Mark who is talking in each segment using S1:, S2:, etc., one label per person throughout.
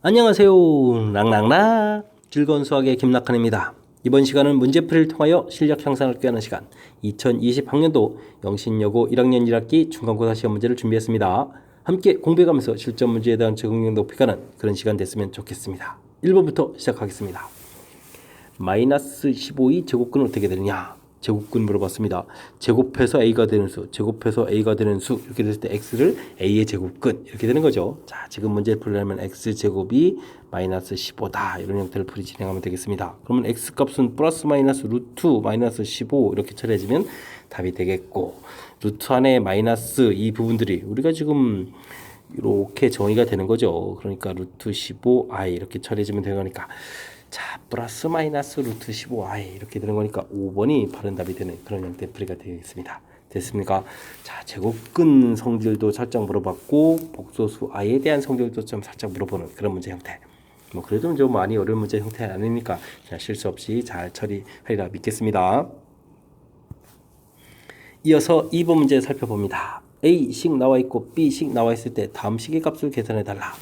S1: 안녕하세요. 랑랑랑 즐거운 수학의 김낙한입니다. 이번 시간은 문제풀이를 통하여 실력 향상을 꾀하는 시간 2020학년도 영신여고 1학년 1학기 중간고사 시험 문제를 준비했습니다. 함께 공부해가면서 실전 문제에 대한 적응력 높이가는 그런 시간 됐으면 좋겠습니다. 1번부터 시작하겠습니다. 마이너스 15의 제곱근은 어떻게 되느냐? 제곱근 물어봤습니다. 제곱해서 a가 되는 수, 제곱해서 a가 되는 수 이렇게 됐을 때 x를 a의 제곱근 이렇게 되는 거죠. 자, 지금 문제를 풀려면 x제곱이 마이너스 15다 이런 형태를 풀이 진행하면 되겠습니다. 그러면 x값은 플러스 마이너스 루트 마이너스 15 이렇게 처리해주면 답이 되겠고, 루트 안에 마이너스 이 부분들이 우리가 지금 이렇게 정의가 되는 거죠. 그러니까 루트 15i 이렇게 처리해주면 되는 거니까, 자, 플러스 마이너스 루트 15i 이렇게 되는 거니까 5번이 바른 답이 되는 그런 형태의 풀이가 되겠습니다. 됐습니까? 자, 제곱근 성질도 살짝 물어봤고 복소수 i에 대한 성질도 좀 살짝 물어보는 그런 문제 형태. 뭐 그래도 좀 많이 어려운 문제 형태 아니니까 실수 없이 잘 처리하리라 믿겠습니다. 이어서 2번 문제 살펴봅니다. A식 나와 있고 B식 나와 있을 때 다음 식의 값을 계산해 달라.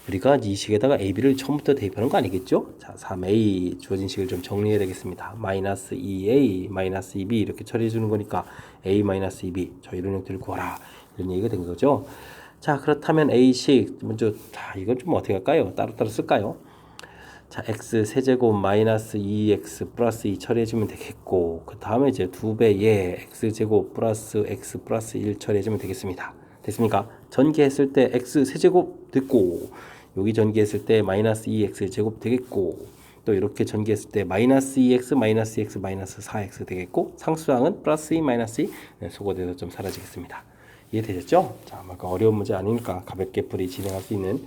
S1: 우리가 이 식에다가 a, b를 처음부터 대입하는 거 아니겠죠? 자, 3a 주어진 식을 좀 정리해야 되겠습니다. 마이너스 2a, 마이너스 2b 이렇게 처리해 주는 거니까 a 마이너스 2b 저 이런 형태를 구하라 이런 얘기가 된 거죠. 자, 그렇다면 a식 먼저 이건 좀 어떻게 할까요? 따로따로 쓸까요? 자, x 세제곱 마이너스 2x 플러스 2 처리해 주면 되겠고, 그 다음에 이제 2배의 x제곱 플러스 x 플러스 1 처리해 주면 되겠습니다. 됐습니까? 전개했을 때 x 세제곱 됐고, 여기 전개했을 때 마이너스 2x 제곱 되겠고, 또 이렇게 전개했을 때 마이너스 2x 마이너스 2x 마이너스 4x 되겠고, 상수항은 플러스 2 마이너스 2 소거돼서 좀 사라지겠습니다. 이해되셨죠? 자, 아까 어려운 문제 아니니까 가볍게 풀이 진행할 수 있는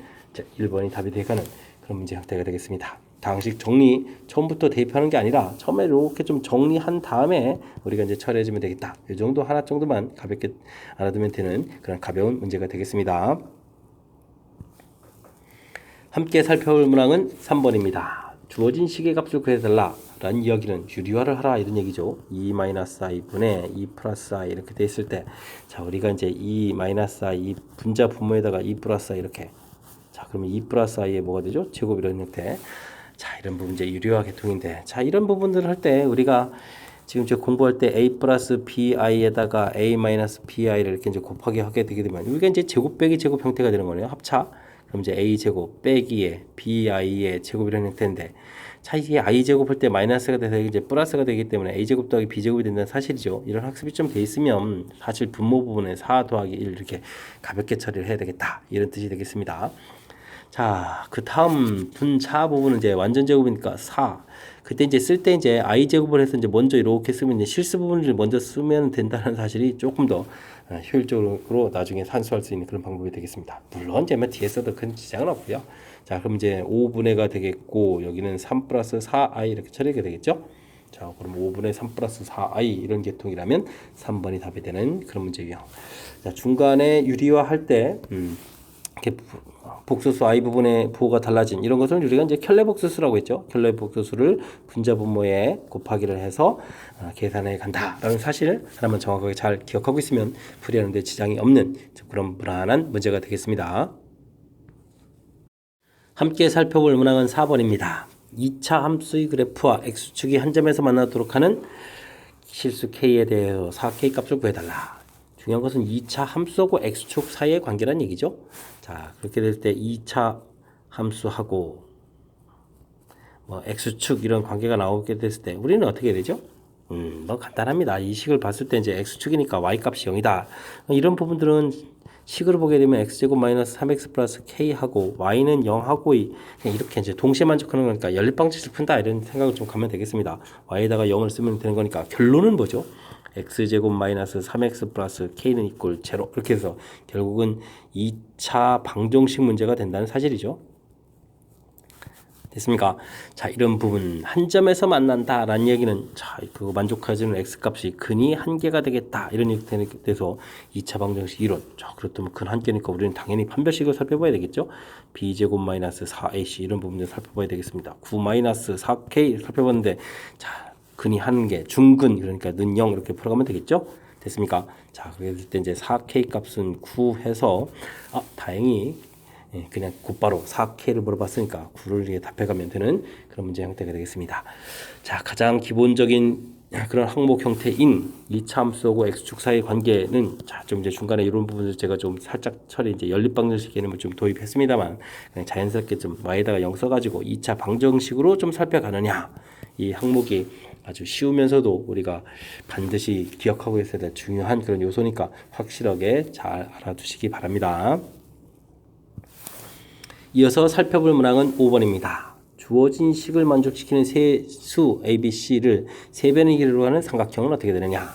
S1: 1번이 답이 되가는 그런 문제 형태가 되겠습니다. 다항식 정리 처음부터 대입하는 게 아니라 처음에 이렇게 좀 정리한 다음에 우리가 이제 처리해주면 되겠다. 이 정도 하나 정도만 가볍게 알아두면 되는 그런 가벼운 문제가 되겠습니다. 함께 살펴볼 문항은 3번입니다. 주어진 식의 값을 구해달라 라는 이야기는 유리화를 하라 이런 얘기죠. 2-i분의 2 플러스 i 이렇게 돼 있을 때, 자, 우리가 이제 2-i 이 분자 분모에다가 2 플러스 i 이렇게, 자, 그러면 2 플러스 i에 뭐가 되죠? 제곱 이런 형태. 자, 이런 부분 이제 유리화 계통인데, 자, 이런 부분들을 할 때 우리가 지금 이제 공부할 때 a 플러스 bi에다가 a 마이너스 bi를 이렇게 이제 곱하기 하게 되게 되면 이게 이제 제곱 빼기 제곱 형태가 되는 거네요. 합차. 그럼 이제 a 제곱 빼기에 bi의 제곱 이런 형태인데, 자, 이게 i 제곱할 때 마이너스가 돼서 이제 플러스가 되기 때문에 a 제곱 더하기 b 제곱이 된다는 사실이죠. 이런 학습이 좀 돼 있으면 사실 분모 부분에 4 더하기 1 이렇게 가볍게 처리를 해야 되겠다 이런 뜻이 되겠습니다. 자, 그 다음 분차 부분은 이제 완전 제곱이니까 4. 그때 이제 쓸 때 이제 i 제곱을 해서 이제 먼저 이렇게 쓰면 이제 실수 부분을 먼저 쓰면 된다는 사실이 조금 더 효율적으로 나중에 산수할 수 있는 그런 방법이 되겠습니다. 물론 이제 뒤에 써도 큰 지장은 없고요. 자, 그럼 이제 5분의가 되겠고, 여기는 3 플러스 4i 이렇게 처리하게 되겠죠. 자, 그럼 5분의 3 플러스 4i 이런 계통이라면 3번이 답이 되는 그런 문제 유형. 자, 중간에 유리화 할 때 이렇게 복소수 i 부분의 부호가 달라진 이런 것을 우리가 이제 켤레복소수라고 했죠. 켤레복소수를 분자 분모에 곱하기를 해서 계산해 간다라는 사실 하나만 정확하게 잘 기억하고 있으면 풀이하는데 지장이 없는 그런 무난한 문제가 되겠습니다. 함께 살펴볼 문항은 4번입니다. 2차 함수의 그래프와 x축이 한 점에서 만나도록 하는 실수 k에 대해서 4k 값을 구해달라. 중요한 것은 2차 함수하고 x축 사이의 관계란 얘기죠. 자, 그렇게 될 때 2차 함수하고 뭐 x축 이런 관계가 나오게 됐을 때 우리는 어떻게 되죠? 뭐 간단합니다. 이 식을 봤을 때 이제 x축이니까 y값이 0이다. 이런 부분들은 식으로 보게 되면 x제곱 마이너스 3x 플러스 k하고 y는 0하고 그냥 이렇게 이제 동시에 만족하는 거니까 연립방정식을 푼다 이런 생각을 좀 가면 되겠습니다. y에다가 0을 쓰면 되는 거니까 결론은 뭐죠? x제곱 마이너스 3x 플러스 k는 이꼴 제로 이렇게 해서 결국은 2차 방정식 문제가 된다는 사실이죠. 됐습니까? 자, 이런 부분 한 점에서 만난다라는 얘기는 자, 그거 만족해주는 x값이 근이 한개가 되겠다 이런 얘기 돼서 2차 방정식 이론. 자, 그렇다면 근 한개니까 우리는 당연히 판별식을 살펴봐야 되겠죠. b제곱 마이너스 4ac 이런 부분을 살펴봐야 되겠습니다. 9 마이너스 4k 살펴봤는데, 자, 근이 한 개, 중근 그러니까 는 0 이렇게 풀어가면 되겠죠. 됐습니까? 자, 그랬을 때 이제 4k 값은 9 해서 다행히 그냥 곧바로 4K를 물어봤으니까 9를 답해가면 되는 그런 문제 형태가 되겠습니다. 자, 가장 기본적인 그런 항목 형태인 2차 함수하고 x축 사이의 관계는 자, 좀 이제 중간에 이런 부분을 제가 좀 살짝 처리 이제 연립방정식 개념을 좀 도입했습니다만 그냥 자연스럽게 좀 y에다가 0 써가지고 2차 방정식으로 좀 살펴가느냐 이 항목이 아주 쉬우면서도 우리가 반드시 기억하고 있어야 될 중요한 그런 요소니까 확실하게 잘 알아두시기 바랍니다. 이어서 살펴볼 문항은 5번입니다. 주어진 식을 만족시키는 세수 ABC를 세 변의 길이로 하는 삼각형은 어떻게 되느냐.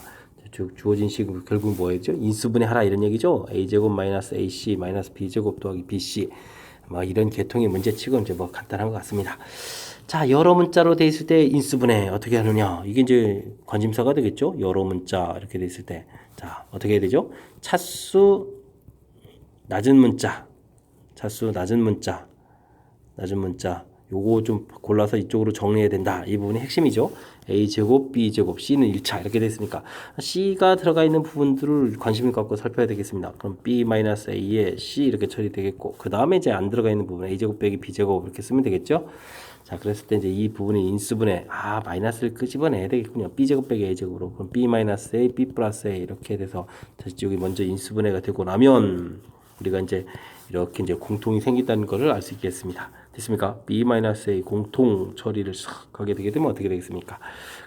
S1: 주어진 식은 결국 뭐였죠? 인수분해하라 이런 얘기죠. a제곱 마이너스 ac 마이너스 b제곱 더하기 bc 뭐 이런 계통의 문제치고 이제 뭐 간단한 것 같습니다. 자, 여러 문자로 돼 있을 때 인수분해 어떻게 하느냐. 이게 이제 관심사가 되겠죠. 여러 문자 이렇게 돼 있을 때. 자, 어떻게 해야 되죠? 차수 낮은 문자. 차수 낮은 문자. 요거 좀 골라서 이쪽으로 정리해야 된다. 이 부분이 핵심이죠. a제곱, b제곱, c는 1차 이렇게 됐으니까 c가 들어가 있는 부분들을 관심을 갖고 살펴야 되겠습니다. 그럼 b-a에 c 이렇게 처리되겠고 그 다음에 이제 안 들어가 있는 부분 a제곱 빼기 b제곱 이렇게 쓰면 되겠죠. 자, 그랬을 때 이제 이 부분이 인수분해 마이너스를 끄집어내야 되겠군요. b제곱 빼기 a제곱으로 그럼 b-a, b 플러스 a 이렇게 돼서 다시 여기 먼저 인수분해가 되고 나면 우리가 이제 이렇게 이제 공통이 생긴다는 것을 알 수 있겠습니다. 됐습니까? b-a 공통 처리를 싹 하게 되게 되면 어떻게 되겠습니까?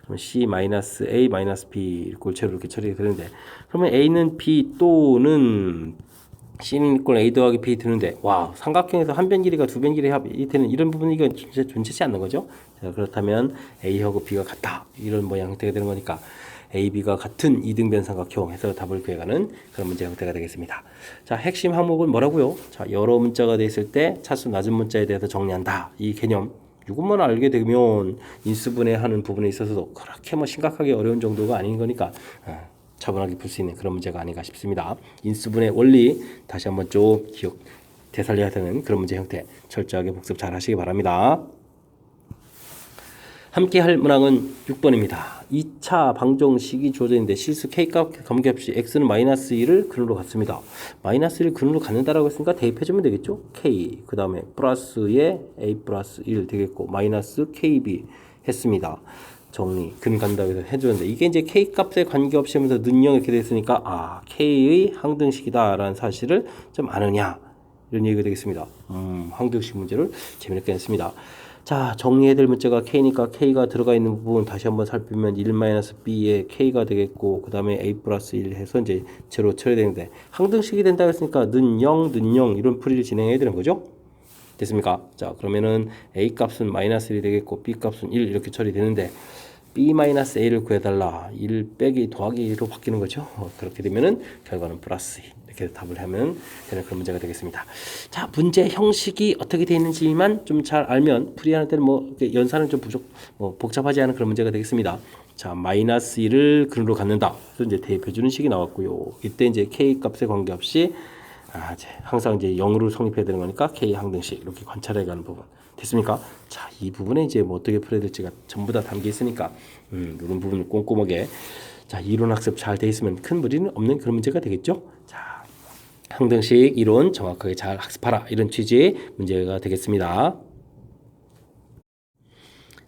S1: 그러면 c-a-b 골체로 이렇게 처리가 되는데 그러면 a는 b 또는 c는 이꼴 a 더하기 b 되는데 와 삼각형에서 한 변 길이가 두 변 길이 합이 되는 이런 부분이 이건 존재하지 않는 거죠. 자, 그렇다면 a하고 b가 같다 이런 모양 형태가 되는 거니까 A, B가 같은 이등변 삼각형에서 답을 구해가는 그런 문제 형태가 되겠습니다. 자, 핵심 항목은 뭐라고요? 자, 여러 문자가 돼 있을 때 차수 낮은 문자에 대해서 정리한다. 이 개념. 이것만 알게 되면 인수분해하는 부분에 있어서도 그렇게 뭐 심각하게 어려운 정도가 아닌 거니까 차분하게 풀 수 있는 그런 문제가 아닌가 싶습니다. 인수분해 원리 다시 한번 쭉 기억 되살려야 되는 그런 문제 형태 철저하게 복습 잘 하시기 바랍니다. 함께 할 문항은 6번입니다. 2차 방정식이 주어져 있는데 실수 k값 관계없이 x는 마이너스 1을 근으로 갖습니다. 마이너스 1을 근으로 갖는다라고 했으니까 대입해주면 되겠죠. k 그 다음에 플러스에 a 플러스 1 되겠고 마이너스 kb 했습니다. 정리 근 간다고 해서 해주는데 이게 이제 k 값에 관계없이 하면서 는0 이렇게 됐으니까 k의 항등식이다 라는 사실을 좀 아느냐 이런 얘기가 되겠습니다. 항등식 문제를 재미있게 했습니다. 자, 정리해야 될 문제가 k니까 k가 들어가 있는 부분 다시 한번 살피면 1-b에 k가 되겠고 그 다음에 a 플러스 1 해서 이제 제로 처리되는데 항등식이 된다고 했으니까 는 0 이런 풀이를 진행해야 되는 거죠. 됐습니까? 자, 그러면은 a 값은 마이너스 1이 되겠고 b 값은 1 이렇게 처리되는데 b-a를 구해달라. 1 빼기 더하기로 바뀌는 거죠. 그렇게 되면은 결과는 플러스 2 이렇게 답을 하면 되는 그런 문제가 되겠습니다. 자, 문제 형식이 어떻게 되어 있는지만 좀 잘 알면 풀이하는 때는 뭐 연산은 좀 복잡하지 않은 그런 문제가 되겠습니다. 자, 마이너스 1을 근으로 갖는다. 그래서 이제 대입해주는 식이 나왔고요. 이때 이제 k 값에 관계없이 이제 항상 이제 0으로 성립해야 되는 거니까 k 항등식 이렇게 관찰해가는 부분. 됐습니까? 자, 이 부분에 이제 뭐 어떻게 풀어야 될지가 전부 다 담겨 있으니까 이런 부분을 꼼꼼하게 자, 이론 학습 잘 돼 있으면 큰 무리는 없는 그런 문제가 되겠죠. 자, 항등식 이론 정확하게 잘 학습하라 이런 취지의 문제가 되겠습니다.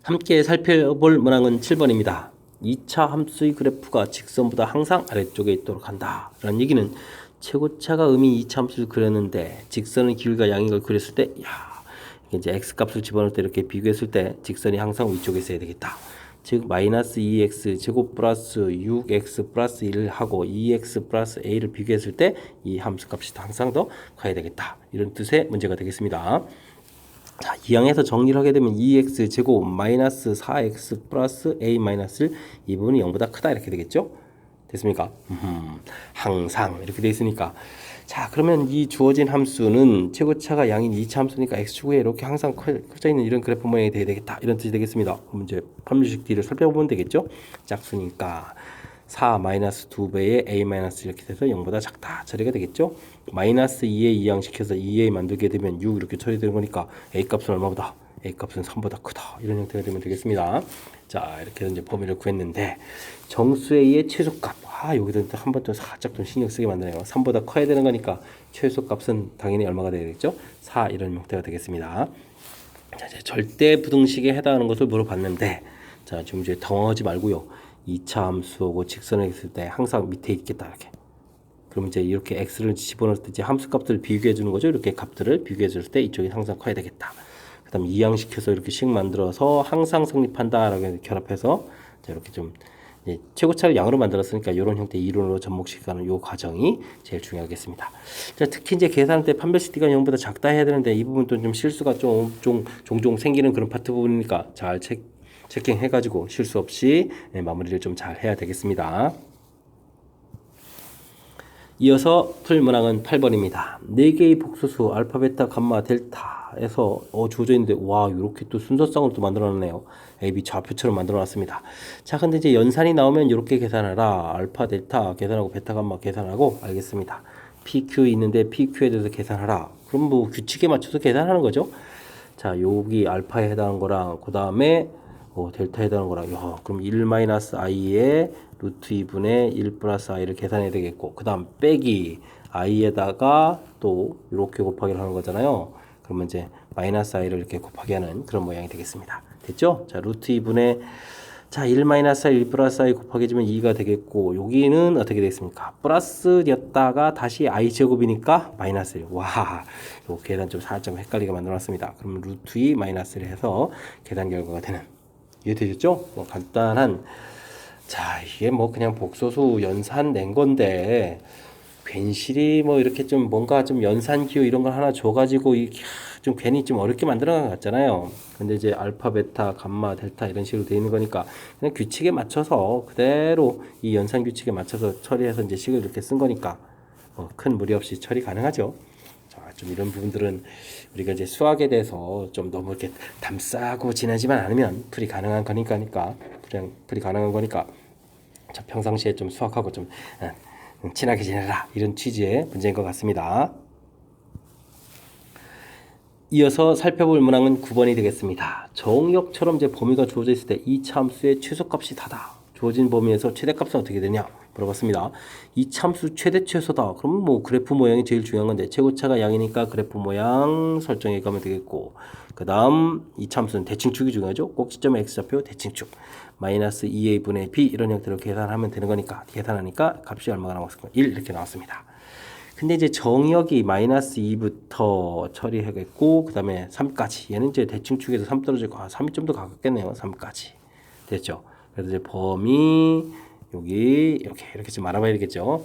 S1: 함께 살펴볼 문항은 7번입니다. 2차 함수의 그래프가 직선보다 항상 아래쪽에 있도록 한다 라는 얘기는 최고차가 의미 2차 함수를 그렸는데 직선의 길이가 양인 걸 그렸을 때 이제 x값을 집어넣을 때 이렇게 비교했을 때 직선이 항상 위쪽에 있어야 되겠다. 즉 마이너스 2x 제곱 플러스 6x 플러스 1을 하고 2x 플러스 a를 비교했을 때 이 함수값이 항상 더 커야 되겠다. 이런 뜻의 문제가 되겠습니다. 자, 이 항에서 정리를 하게 되면 2x 제곱 마이너스 4x 플러스 a 마이너스 1 이 부분이 0보다 크다 이렇게 되겠죠. 됐습니까? 항상 이렇게 돼 있으니까 자, 그러면 이 주어진 함수는 최고차가 양인 2차 함수니까 x축에 이렇게 항상 커져 있는 이런 그래프 모양이 돼야 되겠다 이런 뜻이 되겠습니다. 그럼 이제 법률식 D를 살펴보면 되겠죠. 짝수니까 4 마이너스 2배의 a 마이너스 이렇게 돼서 0보다 작다 처리가 되겠죠. 마이너스 2에 이항시켜서 2a 만들게 되면 6 이렇게 처리되는 거니까 a 값은 얼마보다 A 값은 3보다 크다. 이런 형태가 되면 되겠습니다. 자, 이렇게 해서 이제 범위를 구했는데 정수 A의 최소값. 여기도 한 번 또 살짝 좀 신경 쓰게 만드네요. 3보다 커야 되는 거니까 최소값은 당연히 얼마가 되겠죠? 4 이런 형태가 되겠습니다. 자, 이제 절대 부등식에 해당하는 것을 물어봤는데 자, 지금 이제 당황하지 말고요. 2차 함수하고 직선을 했을 때 항상 밑에 있겠다 이렇게. 그럼 이제 이렇게 x를 집어넣을 때 이제 함수 값들을 비교해 주는 거죠. 이렇게 값들을 비교해 줄 때 이쪽이 항상 커야 되겠다. 그다음 이항시켜서 이렇게 식 만들어서 항상 성립한다라고 결합해서 자, 이렇게 좀 최고차를 양으로 만들었으니까 이런 형태 이론으로 접목시키는 이 과정이 제일 중요하겠습니다. 자, 특히 이제 계산할 때 판별식 D가 0보다 작다 해야 되는데 이 부분도 좀 실수가 종종 생기는 그런 파트 부분이니까 잘 체킹해가지고 실수 없이 마무리를 좀 잘 해야 되겠습니다. 이어서 풀 문항은 8번입니다. 4개의 복소수 알파, 베타, 감마, 델타에서 주어져 있는데 와 이렇게 또 순서상으로 또 만들어놨네요. A, B 좌표처럼 만들어놨습니다. 자, 근데 이제 연산이 나오면 이렇게 계산하라. 알파, 델타 계산하고 베타, 감마 계산하고 알겠습니다. PQ 있는데 PQ에 대해서 계산하라. 그럼 뭐 규칙에 맞춰서 계산하는 거죠. 자, 여기 알파에 해당하는 거랑 그 다음에 델타에 해당하는 거랑 그럼 1-i의 루트 2분의 1 플러스 i를 계산해야 되겠고 그 다음 빼기 i에다가 또 이렇게 곱하기를 하는 거잖아요. 그러면 이제 마이너스 i를 이렇게 곱하기 하는 그런 모양이 되겠습니다. 됐죠? 자, 루트 2분의 자, 1-i 1 플러스 i 곱하기 해주면 2가 되겠고 여기는 어떻게 되겠습니까? 플러스였다가 다시 i 제곱이니까 마이너스 1. 와, 요 계산 좀 살짝 헷갈리게 만들어놨습니다. 그럼 루트 2 마이너스 1 해서 계산 결과가 되는 이해되셨죠? 뭐 간단한 자, 이게 뭐 그냥 복소수 연산 낸 건데 괜시리 뭐 이렇게 좀 뭔가 좀 연산 기호 이런 걸 하나 줘가지고 이렇게 좀 괜히 좀 어렵게 만들어 간 것 같잖아요. 근데 이제 알파, 베타, 감마, 델타 이런 식으로 되어 있는 거니까 그냥 규칙에 맞춰서 그대로 이 연산 규칙에 맞춰서 처리해서 이제 식을 이렇게 쓴 거니까 큰 무리 없이 처리 가능하죠. 자, 좀 이런 부분들은 우리가 이제 수학에 대해서 좀 너무 이렇게 담싸고 지나지만 않으면 풀이 가능한 거니까 그냥 풀이 가능한 거니까 자, 평상시에 좀 수학하고 좀 친하게 지내라 이런 취지의 문제인 것 같습니다. 이어서 살펴볼 문항은 9번이 되겠습니다. 정역처럼 이제 범위가 주어져 있을 때 이 참수의 최소값이 다다. 주어진 범위에서 최대값은 어떻게 되냐 물어봤습니다. 이 참수 최대 최소다. 그럼 뭐 그래프 모양이 제일 중요한 건데 최고차가 양이니까 그래프 모양 설정해 가면 되겠고 그 다음 이 참수는 대칭축이 중요하죠. 꼭지점 x좌표 대칭축 마이너스 2a분의 b 이런 형태로 계산하면 되는 거니까 계산하니까 값이 얼마가 나왔을까? 1 이렇게 나왔습니다. 근데 이제 정역이 마이너스 2부터 처리하겠고 그 다음에 3까지 얘는 이제 대칭축에서 3 떨어지고 3이 좀 더 가깝겠네요. 3까지 됐죠. 그래서 이제 범위 여기 이렇게 좀 알아봐야 되겠죠.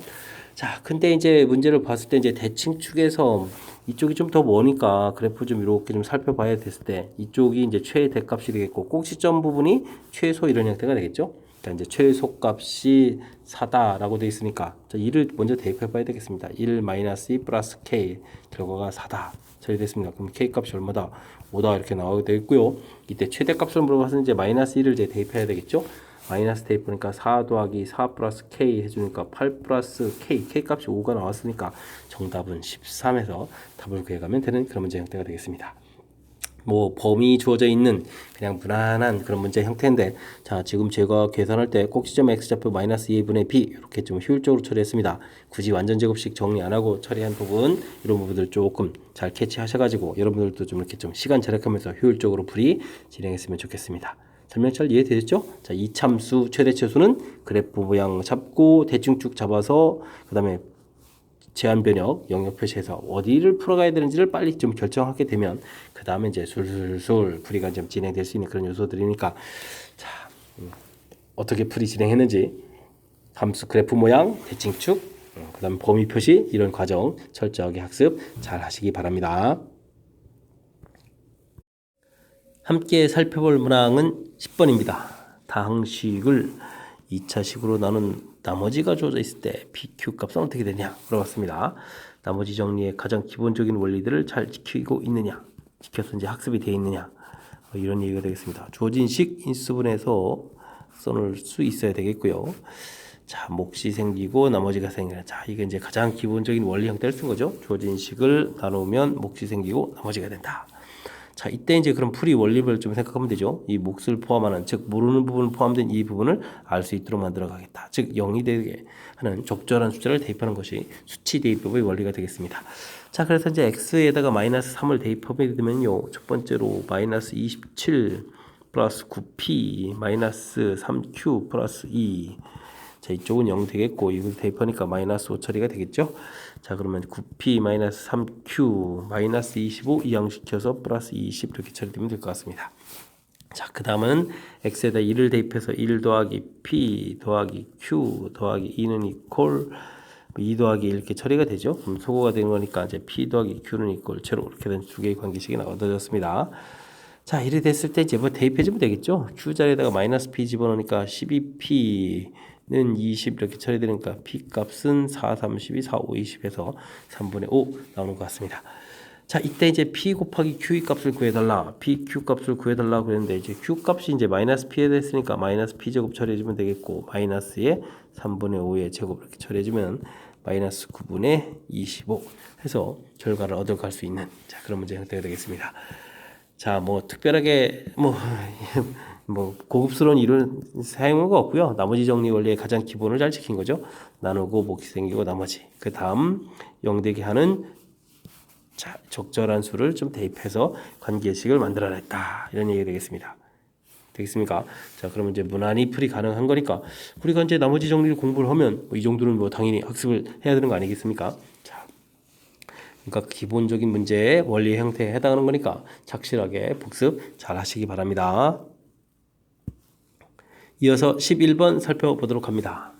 S1: 자, 근데 이제 문제를 봤을 때 이제 대칭축에서 이쪽이 좀 더 머니까 그래프 좀 이렇게 좀 살펴봐야 됐을 때 이쪽이 이제 최대값이 되겠고 꼭지점 부분이 최소 이런 형태가 되겠죠. 그러니까 이제 최소값이 4다라고 되어 있으니까 자, 2를 먼저 대입해 봐야 되겠습니다. 1-2 플러스 k 결과가 4다 처리됐습니다. 그럼 k 값이 얼마다? 5다 이렇게 나오게 되겠고요. 이때 최대값을 물어봐서 이제 마이너스 1을 이제 대입해야 되겠죠. 마이너스 대입하니까 4 더하기 4 플러스 k 해주니까 8 플러스 k 값이 5가 나왔으니까 정답은 13에서 답을 구해가면 되는 그런 문제 형태가 되겠습니다. 뭐 범위 주어져 있는 그냥 무난한 그런 문제 형태인데 자, 지금 제가 계산할 때 꼭지점 x좌표 마이너스 2분의 b 이렇게 좀 효율적으로 처리했습니다. 굳이 완전 제곱식 정리 안 하고 처리한 부분 이런 부분들 조금 잘 캐치하셔가지고 여러분들도 좀 이렇게 좀 시간 절약하면서 효율적으로 풀이 진행했으면 좋겠습니다. 설명 잘 이해되셨죠? 자, 이 참수 최대 최소는 그래프 모양 잡고 대칭축 잡아서 그 다음에 제한 변역 영역 표시해서 어디를 풀어가야 되는지를 빨리 좀 결정하게 되면 그 다음에 이제 술술술 풀이가 좀 진행될 수 있는 그런 요소들이니까 자, 어떻게 풀이 진행했는지 함수 그래프 모양 대칭축 그 다음 범위 표시 이런 과정 철저하게 학습 잘 하시기 바랍니다. 함께 살펴볼 문항은 10번입니다. 다항식을 2차식으로 나눈 나머지가 주어져 있을 때 PQ 값은 어떻게 되냐 물어봤습니다. 나머지 정리의 가장 기본적인 원리들을 잘 지키고 있느냐 지켜서 이제 학습이 되어 있느냐 이런 얘기가 되겠습니다. 주어진 식 인수분해서 써놓을 수 있어야 되겠고요. 자, 몫이 생기고 나머지가 생기는 자, 이게 이제 가장 기본적인 원리 형태를 쓴 거죠. 주어진 식을 나누면 몫이 생기고 나머지가 된다. 자, 이때 이제 그럼 풀이 원리를 좀 생각하면 되죠. 이 몫을 포함하는, 즉 모르는 부분 포함된 이 부분을 알 수 있도록 만들어 가겠다. 즉 0이 되게 하는 적절한 숫자를 대입하는 것이 수치 대입법의 원리가 되겠습니다. 자, 그래서 이제 x에다가 마이너스 3을 대입하게 되면요, 첫 번째로 마이너스 27 플러스 9p 마이너스 3q 플러스 2. 자, 이쪽은 0 되겠고 이걸 대입하니까 마이너스 5 처리가 되겠죠. 자, 그러면 9p 마이너스 3q 마이너스 25 이항시켜서 플러스 20 이렇게 처리되면 될 것 같습니다. 자, 그 다음은 x에다 1을 대입해서 1 더하기 p 더하기 q 더하기 2는 이퀄 2 더하기 1 이렇게 처리가 되죠. 그럼 소거가 되는 거니까 이제 p 더하기 q는 이퀄 제로 이렇게 된 두 개의 관계식이 얻어졌습니다. 자, 이래 됐을 때 이제 뭐 대입해주면 되겠죠. q 자리에다가 마이너스 p 집어넣으니까 12p는 20 이렇게 처리되니까 p 값은 4, 32, 4, 5, 20에서 3분의 5 나오는 것 같습니다. 자, 이때 이제 p 곱하기 q 값을 구해달라, p, q 값을 구해달라 그랬는데 이제 q 값이 이제 마이너스 p에 됐으니까 마이너스 p 제곱 처리해주면 되겠고 마이너스에 3분의 5의 제곱 이렇게 처리해주면 마이너스 9분의 25 해서 결과를 얻어갈 수 있는 자, 그런 문제 형태가 되겠습니다. 자, 뭐 특별하게 뭐 고급스러운 이론 사용한 거 없고요. 나머지 정리 원리의 가장 기본을 잘 지킨 거죠. 나누고 몫이 생기고 나머지. 그 다음 0되게 하는 자, 적절한 수를 좀 대입해서 관계식을 만들어냈다. 이런 얘기가 되겠습니다. 되겠습니까? 자, 그러면 이제 무난히 풀이 가능한 거니까 우리가 이제 나머지 정리를 공부를 하면 이 정도는 뭐 당연히 학습을 해야 되는 거 아니겠습니까? 자, 그러니까 기본적인 문제의 원리 형태에 해당하는 거니까 착실하게 복습 잘 하시기 바랍니다. 이어서 11번 살펴보도록 합니다.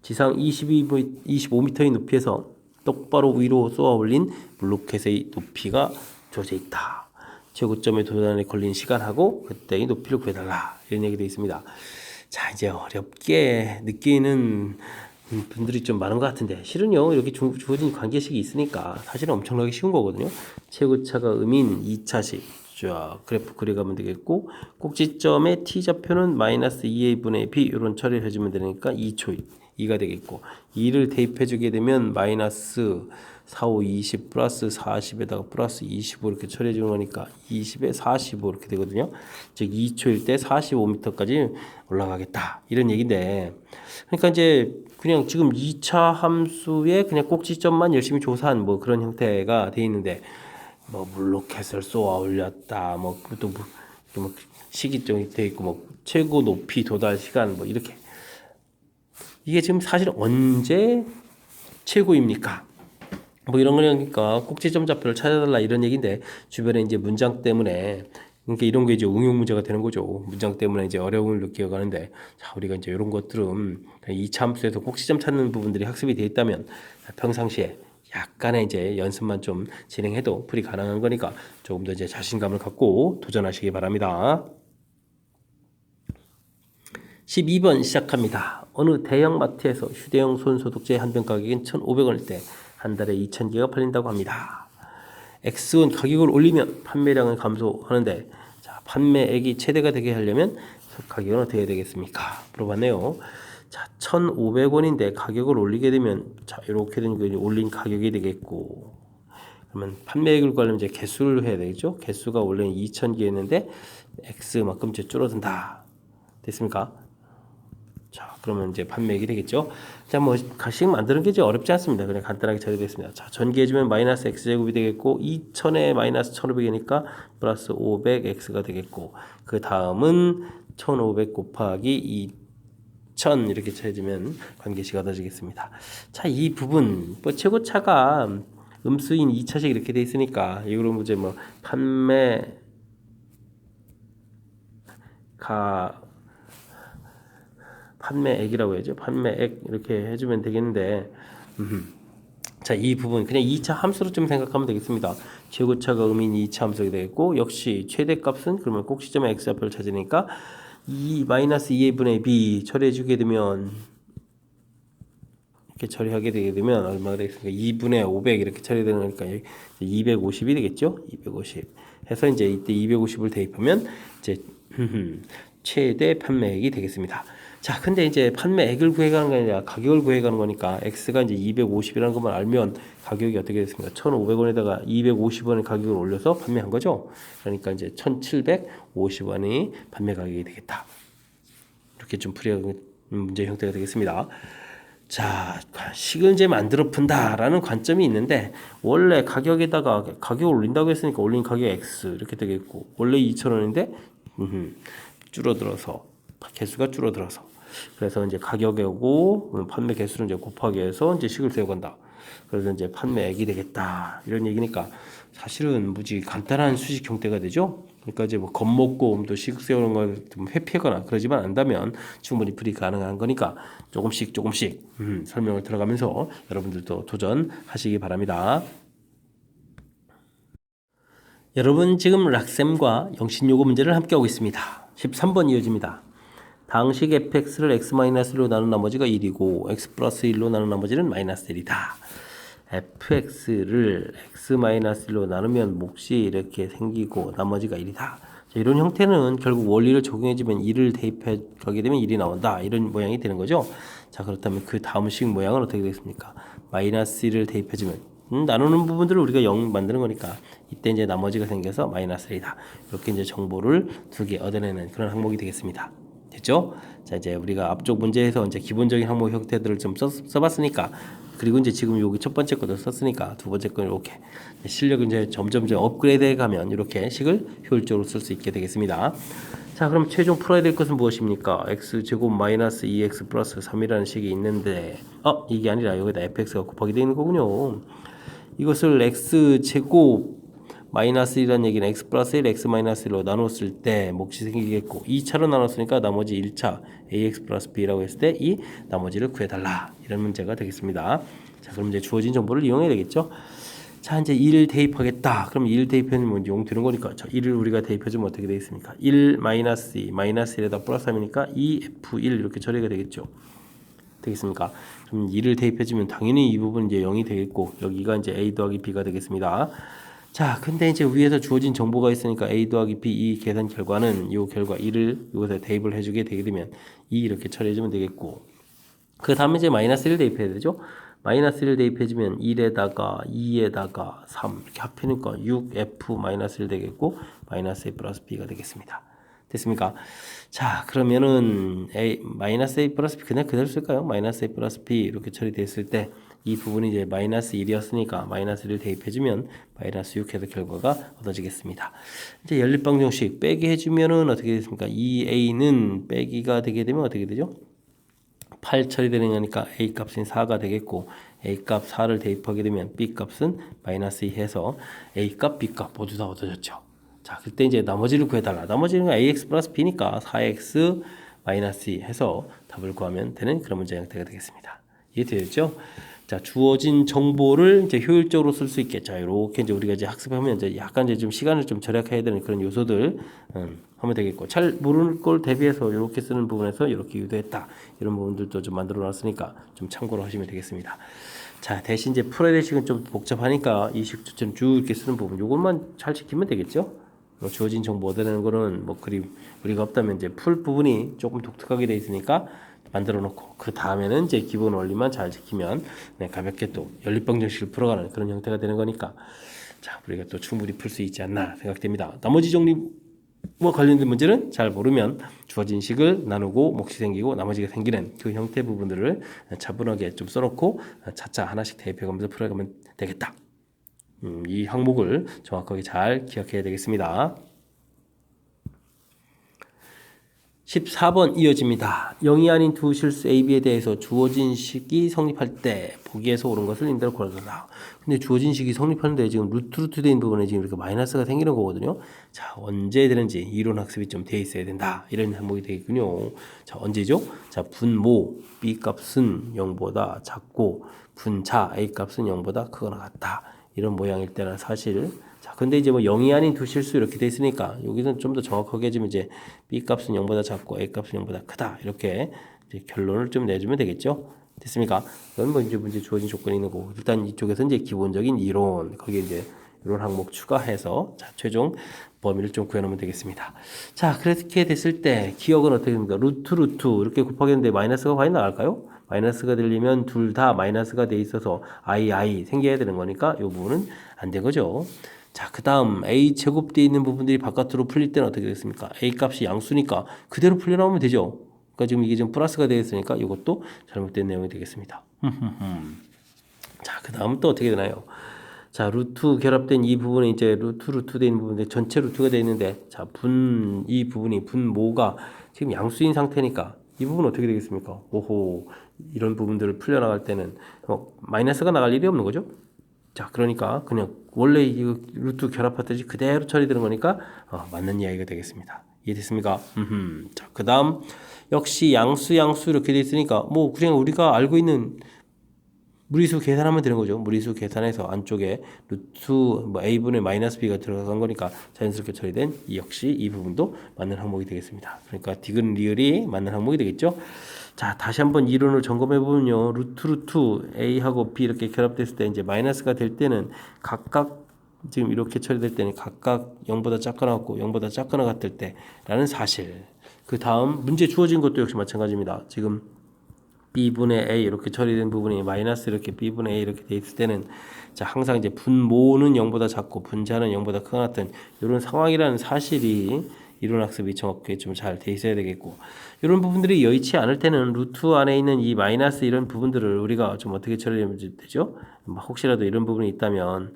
S1: 지상 25m의 높이에서 똑바로 위로 쏘아 올린 블로켓의 높이가 주어져 있다. 최고점에 도달에 걸린 시간하고 그때의 높이를 구해달라. 이런 얘기 되어 있습니다. 자, 이제 어렵게 느끼는 분들이 좀 많은 것 같은데 실은요, 이렇게 주어진 관계식이 있으니까 사실은 엄청나게 쉬운 거거든요. 최고차가 음인 2차식 쫙 그래프 그려가면 되겠고 꼭지점의 t좌표는 마이너스 2a 분의 b 이런 처리를 해주면 되니까 2초 2가 되겠고 2를 대입해 주게 되면 마이너스 4, 5, 20 플러스 40에다가 플러스 25 이렇게 처리해 주는 거니까 20에 45 이렇게 되거든요. 즉 2초일 때 45m까지 올라가겠다 이런 얘기인데, 그러니까 이제 그냥 지금 2차 함수의 그냥 꼭지점만 열심히 조사한 뭐 그런 형태가 돼 있는데 뭐 블로켓을 쏘아 올렸다 뭐 또 뭐 시기점이 돼 있고 뭐 최고 높이 도달 시간 뭐 이렇게 이게 지금 사실 언제 최고입니까? 뭐 이런 거니까 꼭지점 좌표를 찾아달라 이런 얘기인데 주변에 이제 문장 때문에 그러니까 이런 게 이제 응용 문제가 되는 거죠. 문장 때문에 이제 어려움을 느껴가는데 자, 우리가 이제 이런 것들은 이 함수에서 꼭지점 찾는 부분들이 학습이 되어 있다면 평상시에 약간의 이제 연습만 좀 진행해도 풀이 가능한 거니까 조금 더 이제 자신감을 갖고 도전하시기 바랍니다. 12번 시작합니다. 어느 대형 마트에서 휴대용 손소독제 한 병 가격은 1,500원일 때 한 달에 2,000개가 팔린다고 합니다. X는 가격을 올리면 판매량은 감소하는데 자, 판매액이 최대가 되게 하려면 가격은 어떻게 해야 되겠습니까? 물어봤네요. 자, 1,500원인데 가격을 올리게 되면 자, 이렇게 된 거 올린 가격이 되겠고 그러면 판매액을 구하려면 이제 개수를 해야 되겠죠? 개수가 원래는 2,000개였는데 X만큼 이제 줄어든다. 됐습니까? 자, 그러면 이제 판매액이 되겠죠. 자, 뭐 가식 만드는 게 이제 어렵지 않습니다. 그냥 간단하게 처리됐습니다. 자, 전개해주면 마이너스 x제곱이 되겠고 2,000에 마이너스 1,500이니까 플러스 500x가 되겠고 그 다음은 1,500 곱하기 2,000 이렇게 쳐주면 관계식 얻어지겠습니다. 자, 이 부분 뭐 최고차가 음수인 2차식 이렇게 돼 있으니까 이거로 이제 뭐 판매액이라고 해야죠. 판매액 이렇게 해주면 되겠는데 자, 이 부분 그냥 2차 함수로 좀 생각하면 되겠습니다. 최고차가 음인 2차 함수가 되겠고 역시 최대값은 그러면 꼭지점의 x좌표를 찾으니까 마이너스 2a 분의 b 처리해주게 되면 이렇게 처리하게 되게 되면 얼마가 되겠습니까? 2분의 500 이렇게 처리되는 거니까 250이 되겠죠? 250 해서 이제 이때 250을 대입하면 이제 최대 판매액이 되겠습니다. 자, 근데 이제 판매액을 구해가는 게 아니라 가격을 구해가는 거니까 x가 이제 250이라는 것만 알면 가격이 어떻게 됐습니까? 1,500원에다가 250원의 가격을 올려서 판매한 거죠. 그러니까 이제 1,750원이 판매 가격이 되겠다. 이렇게 좀 풀이하는 문제 형태가 되겠습니다. 자, 식을 이제 만들어 푼다라는 관점이 있는데 원래 가격에다가 가격을 올린다고 했으니까 올린 가격 x 이렇게 되겠고 원래 2,000원인데 줄어들어서 개수가 줄어들어서 그래서 이제 가격이고 판매 개수를 이제 곱하기 해서 이제 식을 세워간다. 그래서 이제 판매액이 되겠다 이런 얘기니까 사실은 무지 간단한 수식 형태가 되죠. 그러니까 이제 뭐 겁먹고 또 식 세우는 걸 좀 회피하거나 그러지만 않다면 충분히 풀이 가능한 거니까 조금씩 설명을 들어가면서 여러분들도 도전하시기 바랍니다. 여러분 지금 락셈과 영신요구 문제를 함께 하고 있습니다. 13번 이어집니다. 당식 fx를 x-1로 나눈 나머지가 1이고 x 플러스 1로 나눈 나머지는 마이너스 1이다. fx를 x-1로 나누면 몫이 이렇게 생기고 나머지가 1이다. 자, 이런 형태는 결국 원리를 적용해주면 1을 대입해 가게 되면 1이 나온다. 이런 모양이 되는 거죠. 자, 그렇다면 그 다음 식 모양은 어떻게 되겠습니까? 마이너스 1을 대입해주면 나누는 부분들을 우리가 0 만드는 거니까 이때 이제 나머지가 생겨서 마이너스 1이다. 이렇게 이제 정보를 두 개 얻어내는 그런 항목이 되겠습니다. 됐죠? 자, 이제 우리가 앞쪽 문제에서 이제 기본적인 항목 형태들을 좀 써봤으니까 그리고 이제 지금 여기 첫 번째 것도 썼으니까 두 번째 건 이렇게 실력을 이제 점점 업그레이드해 가면 이렇게 식을 효율적으로 쓸 수 있게 되겠습니다. 자, 그럼 최종 풀어야 될 것은 무엇입니까? x제곱 마이너스 2x 플러스 3이라는 식이 있는데 이게 아니라 여기다 fx가 곱하기 되어 있는 거군요. 이것을 x제곱 마이너스 1이라는 얘기는 x 플러스 1, x 마이너스 1로 나눴을 때 몫이 생기겠고 2차로 나눴으니까 나머지 1차 ax 플러스 b라고 했을 때 이 나머지를 구해달라. 이런 문제가 되겠습니다. 자, 그럼 이제 주어진 정보를 이용해야 되겠죠. 자, 이제 1 대입하겠다. 그럼 1 대입하면 용 되는 거니까 자, 1을 우리가 대입해주면 어떻게 되겠습니까? 1 마이너스 2 마이너스 1에다 플러스 3이니까 2f1 이렇게 처리가 되겠죠. 되겠습니까? 그럼 2를 대입해주면 당연히 이 부분 이제 0이 되겠고 여기가 이제 a 더하기 b가 되겠습니다. 자, 근데 이제 위에서 주어진 정보가 있으니까 a 더하기 b 이 계산 결과는 이 결과 1을 이것에 대입을 해주게 되게 되면 2 이렇게 처리해주면 되겠고 그 다음에 이제 마이너스 1 대입해야 되죠. 마이너스 1 대입해주면 1에다가 2에다가 3 이렇게 합해니까 6f 마이너스 1 되겠고 마이너스 a 플러스 b가 되겠습니다. 됐습니까? 자, 그러면은 a 마이너스 a 플러스 b 그냥 그대로 쓸까요? 마이너스 a 플러스 b 이렇게 처리됐을 때 이 부분이 이제 마이너스 1이었으니까 마이너스 1을 대입해주면 마이너스 6 해서 결과가 얻어지겠습니다. 이제 연립방정식 빼기 해주면은 어떻게 됐습니까? 2a는 빼기가 되게 되면 어떻게 되죠? 8 처리되는 거니까 a 값은 4가 되겠고 a 값 4를 대입하게 되면 b 값은 마이너스 2 해서 a 값, b 값 모두 다 얻어졌죠. 자, 그때 이제 나머지를 구해달라. 나머지는 ax 플러스 b니까 4x 마이너스 2 해서 답을 구하면 되는 그런 문제 형태가 되겠습니다. 이해되셨죠? 자, 주어진 정보를 이제 효율적으로 쓸 수 있게. 자, 이렇게 이제 우리가 이제 학습하면 이제 약간 이제 좀 시간을 좀 절약해야 되는 그런 요소들 하면 되겠고, 잘 모르는 걸 대비해서 이렇게 쓰는 부분에서 이렇게 유도했다. 이런 부분들도 좀 만들어 놨으니까 좀 참고로 하시면 되겠습니다. 자, 대신 이제 풀어야 될 식은 좀 복잡하니까 이 식처럼 쭉 이렇게 쓰는 부분, 요것만 잘 지키면 되겠죠? 주어진 정보 얻어내는 거는 뭐 그리 우리가 없다면 이제 풀 부분이 조금 독특하게 돼 있으니까 만들어 놓고 그 다음에는 이제 기본 원리만 잘 지키면 가볍게 또 연립방정식을 풀어가는 그런 형태가 되는 거니까 자, 우리가 또 충분히 풀 수 있지 않나 생각됩니다. 나머지 정리와 관련된 문제는 잘 모르면 주어진 식을 나누고 몫이 생기고 나머지가 생기는 그 형태 부분들을 차분하게 좀 써놓고 차차 하나씩 대입해가면서 풀어가면 되겠다. 이 항목을 정확하게 잘 기억해야 되겠습니다. 14번 이어집니다. 0이 아닌 두 실수 A, B에 대해서 주어진 식이 성립할 때 보기에서 옳은 것을 인대로 골라달라. 근데 주어진 식이 성립하는데 지금 루트 되는 부분에 지금 이렇게 마이너스가 생기는 거거든요. 자, 언제 되는지 이론 학습이 좀 돼 있어야 된다. 이런 항목이 되겠군요. 자, 언제죠? 자, 분모 B 값은 0보다 작고 분자 A 값은 0보다 크거나 같다. 이런 모양일 때는 사실 자, 근데 이제 뭐 0이 아닌 두 실수 이렇게 돼 있으니까 여기서는 좀 더 정확하게 해주면 이제 B 값은 0보다 작고 A 값은 0보다 크다. 이렇게 이제 결론을 좀 내주면 되겠죠. 됐습니까? 그건 뭐 이제 문제 주어진 조건이 있는 거고 일단 이쪽에서 이제 기본적인 이론 거기에 이제 이런 항목 추가해서 자, 최종 범위를 좀 구해놓으면 되겠습니다. 자, 그렇게 됐을 때 기억은 어떻게 됩니까? 루트 이렇게 곱하겠는데 마이너스가 과연 나갈까요? 마이너스가 되려면 둘 다 마이너스가 돼 있어서 i 생겨야 되는 거니까 이 부분은 안 된 거죠. 자, 그 다음 a 제곱되어 있는 부분들이 바깥으로 풀릴 때는 어떻게 됐습니까? a 값이 양수니까 그대로 풀려 나오면 되죠. 그러니까 지금 이게 좀 플러스가 되어 있으니까 이것도 잘못된 내용이 되겠습니다. 자, 그 다음 또 어떻게 되나요? 자, 루트 결합된 이 부분에 이제 루트 되어 있는 부분인데 전체 루트가 되어 있는데 자, 이 부분이 분모가 지금 양수인 상태니까 이 부분 어떻게 되겠습니까? 오호, 이런 부분들을 풀려나갈 때는 마이너스가 나갈 일이 없는 거죠. 자, 그러니까 그냥 원래 이 루트 결합하듯이 그대로 처리되는 거니까 맞는 이야기가 되겠습니다. 이해됐습니까? 자, 그 다음 역시 양수 이렇게 돼 있으니까 뭐 그냥 우리가 알고 있는 무리수 계산하면 되는 거죠. 무리수 계산해서 안쪽에 루트 a분의 마이너스 b가 들어간 거니까 자연스럽게 처리된 역시 이 부분도 맞는 항목이 되겠습니다. 그러니까 디귿 리을이 맞는 항목이 되겠죠. 자, 다시 한번 이론을 점검해 보면요. 루트 a하고 b 이렇게 결합됐을 때 이제 마이너스가 될 때는 각각 지금 이렇게 처리될 때는 각각 0보다 작거나 0보다 작거나 같을 때라는 사실. 그 다음 문제 주어진 것도 역시 마찬가지입니다. 지금 b분의 a 이렇게 처리된 부분이 마이너스 이렇게 b분의 a 이렇게 돼 있을 때는 자, 항상 이제 분모는 0보다 작고 분자는 0보다 크거나 같은 이런 상황이라는 사실이 이론 학습 이청업계에 좀 잘 돼 있어야 되겠고, 이런 부분들이 여의치 않을 때는 루트 안에 있는 이 마이너스 이런 부분들을 우리가 좀 어떻게 처리하면 되죠? 혹시라도 이런 부분이 있다면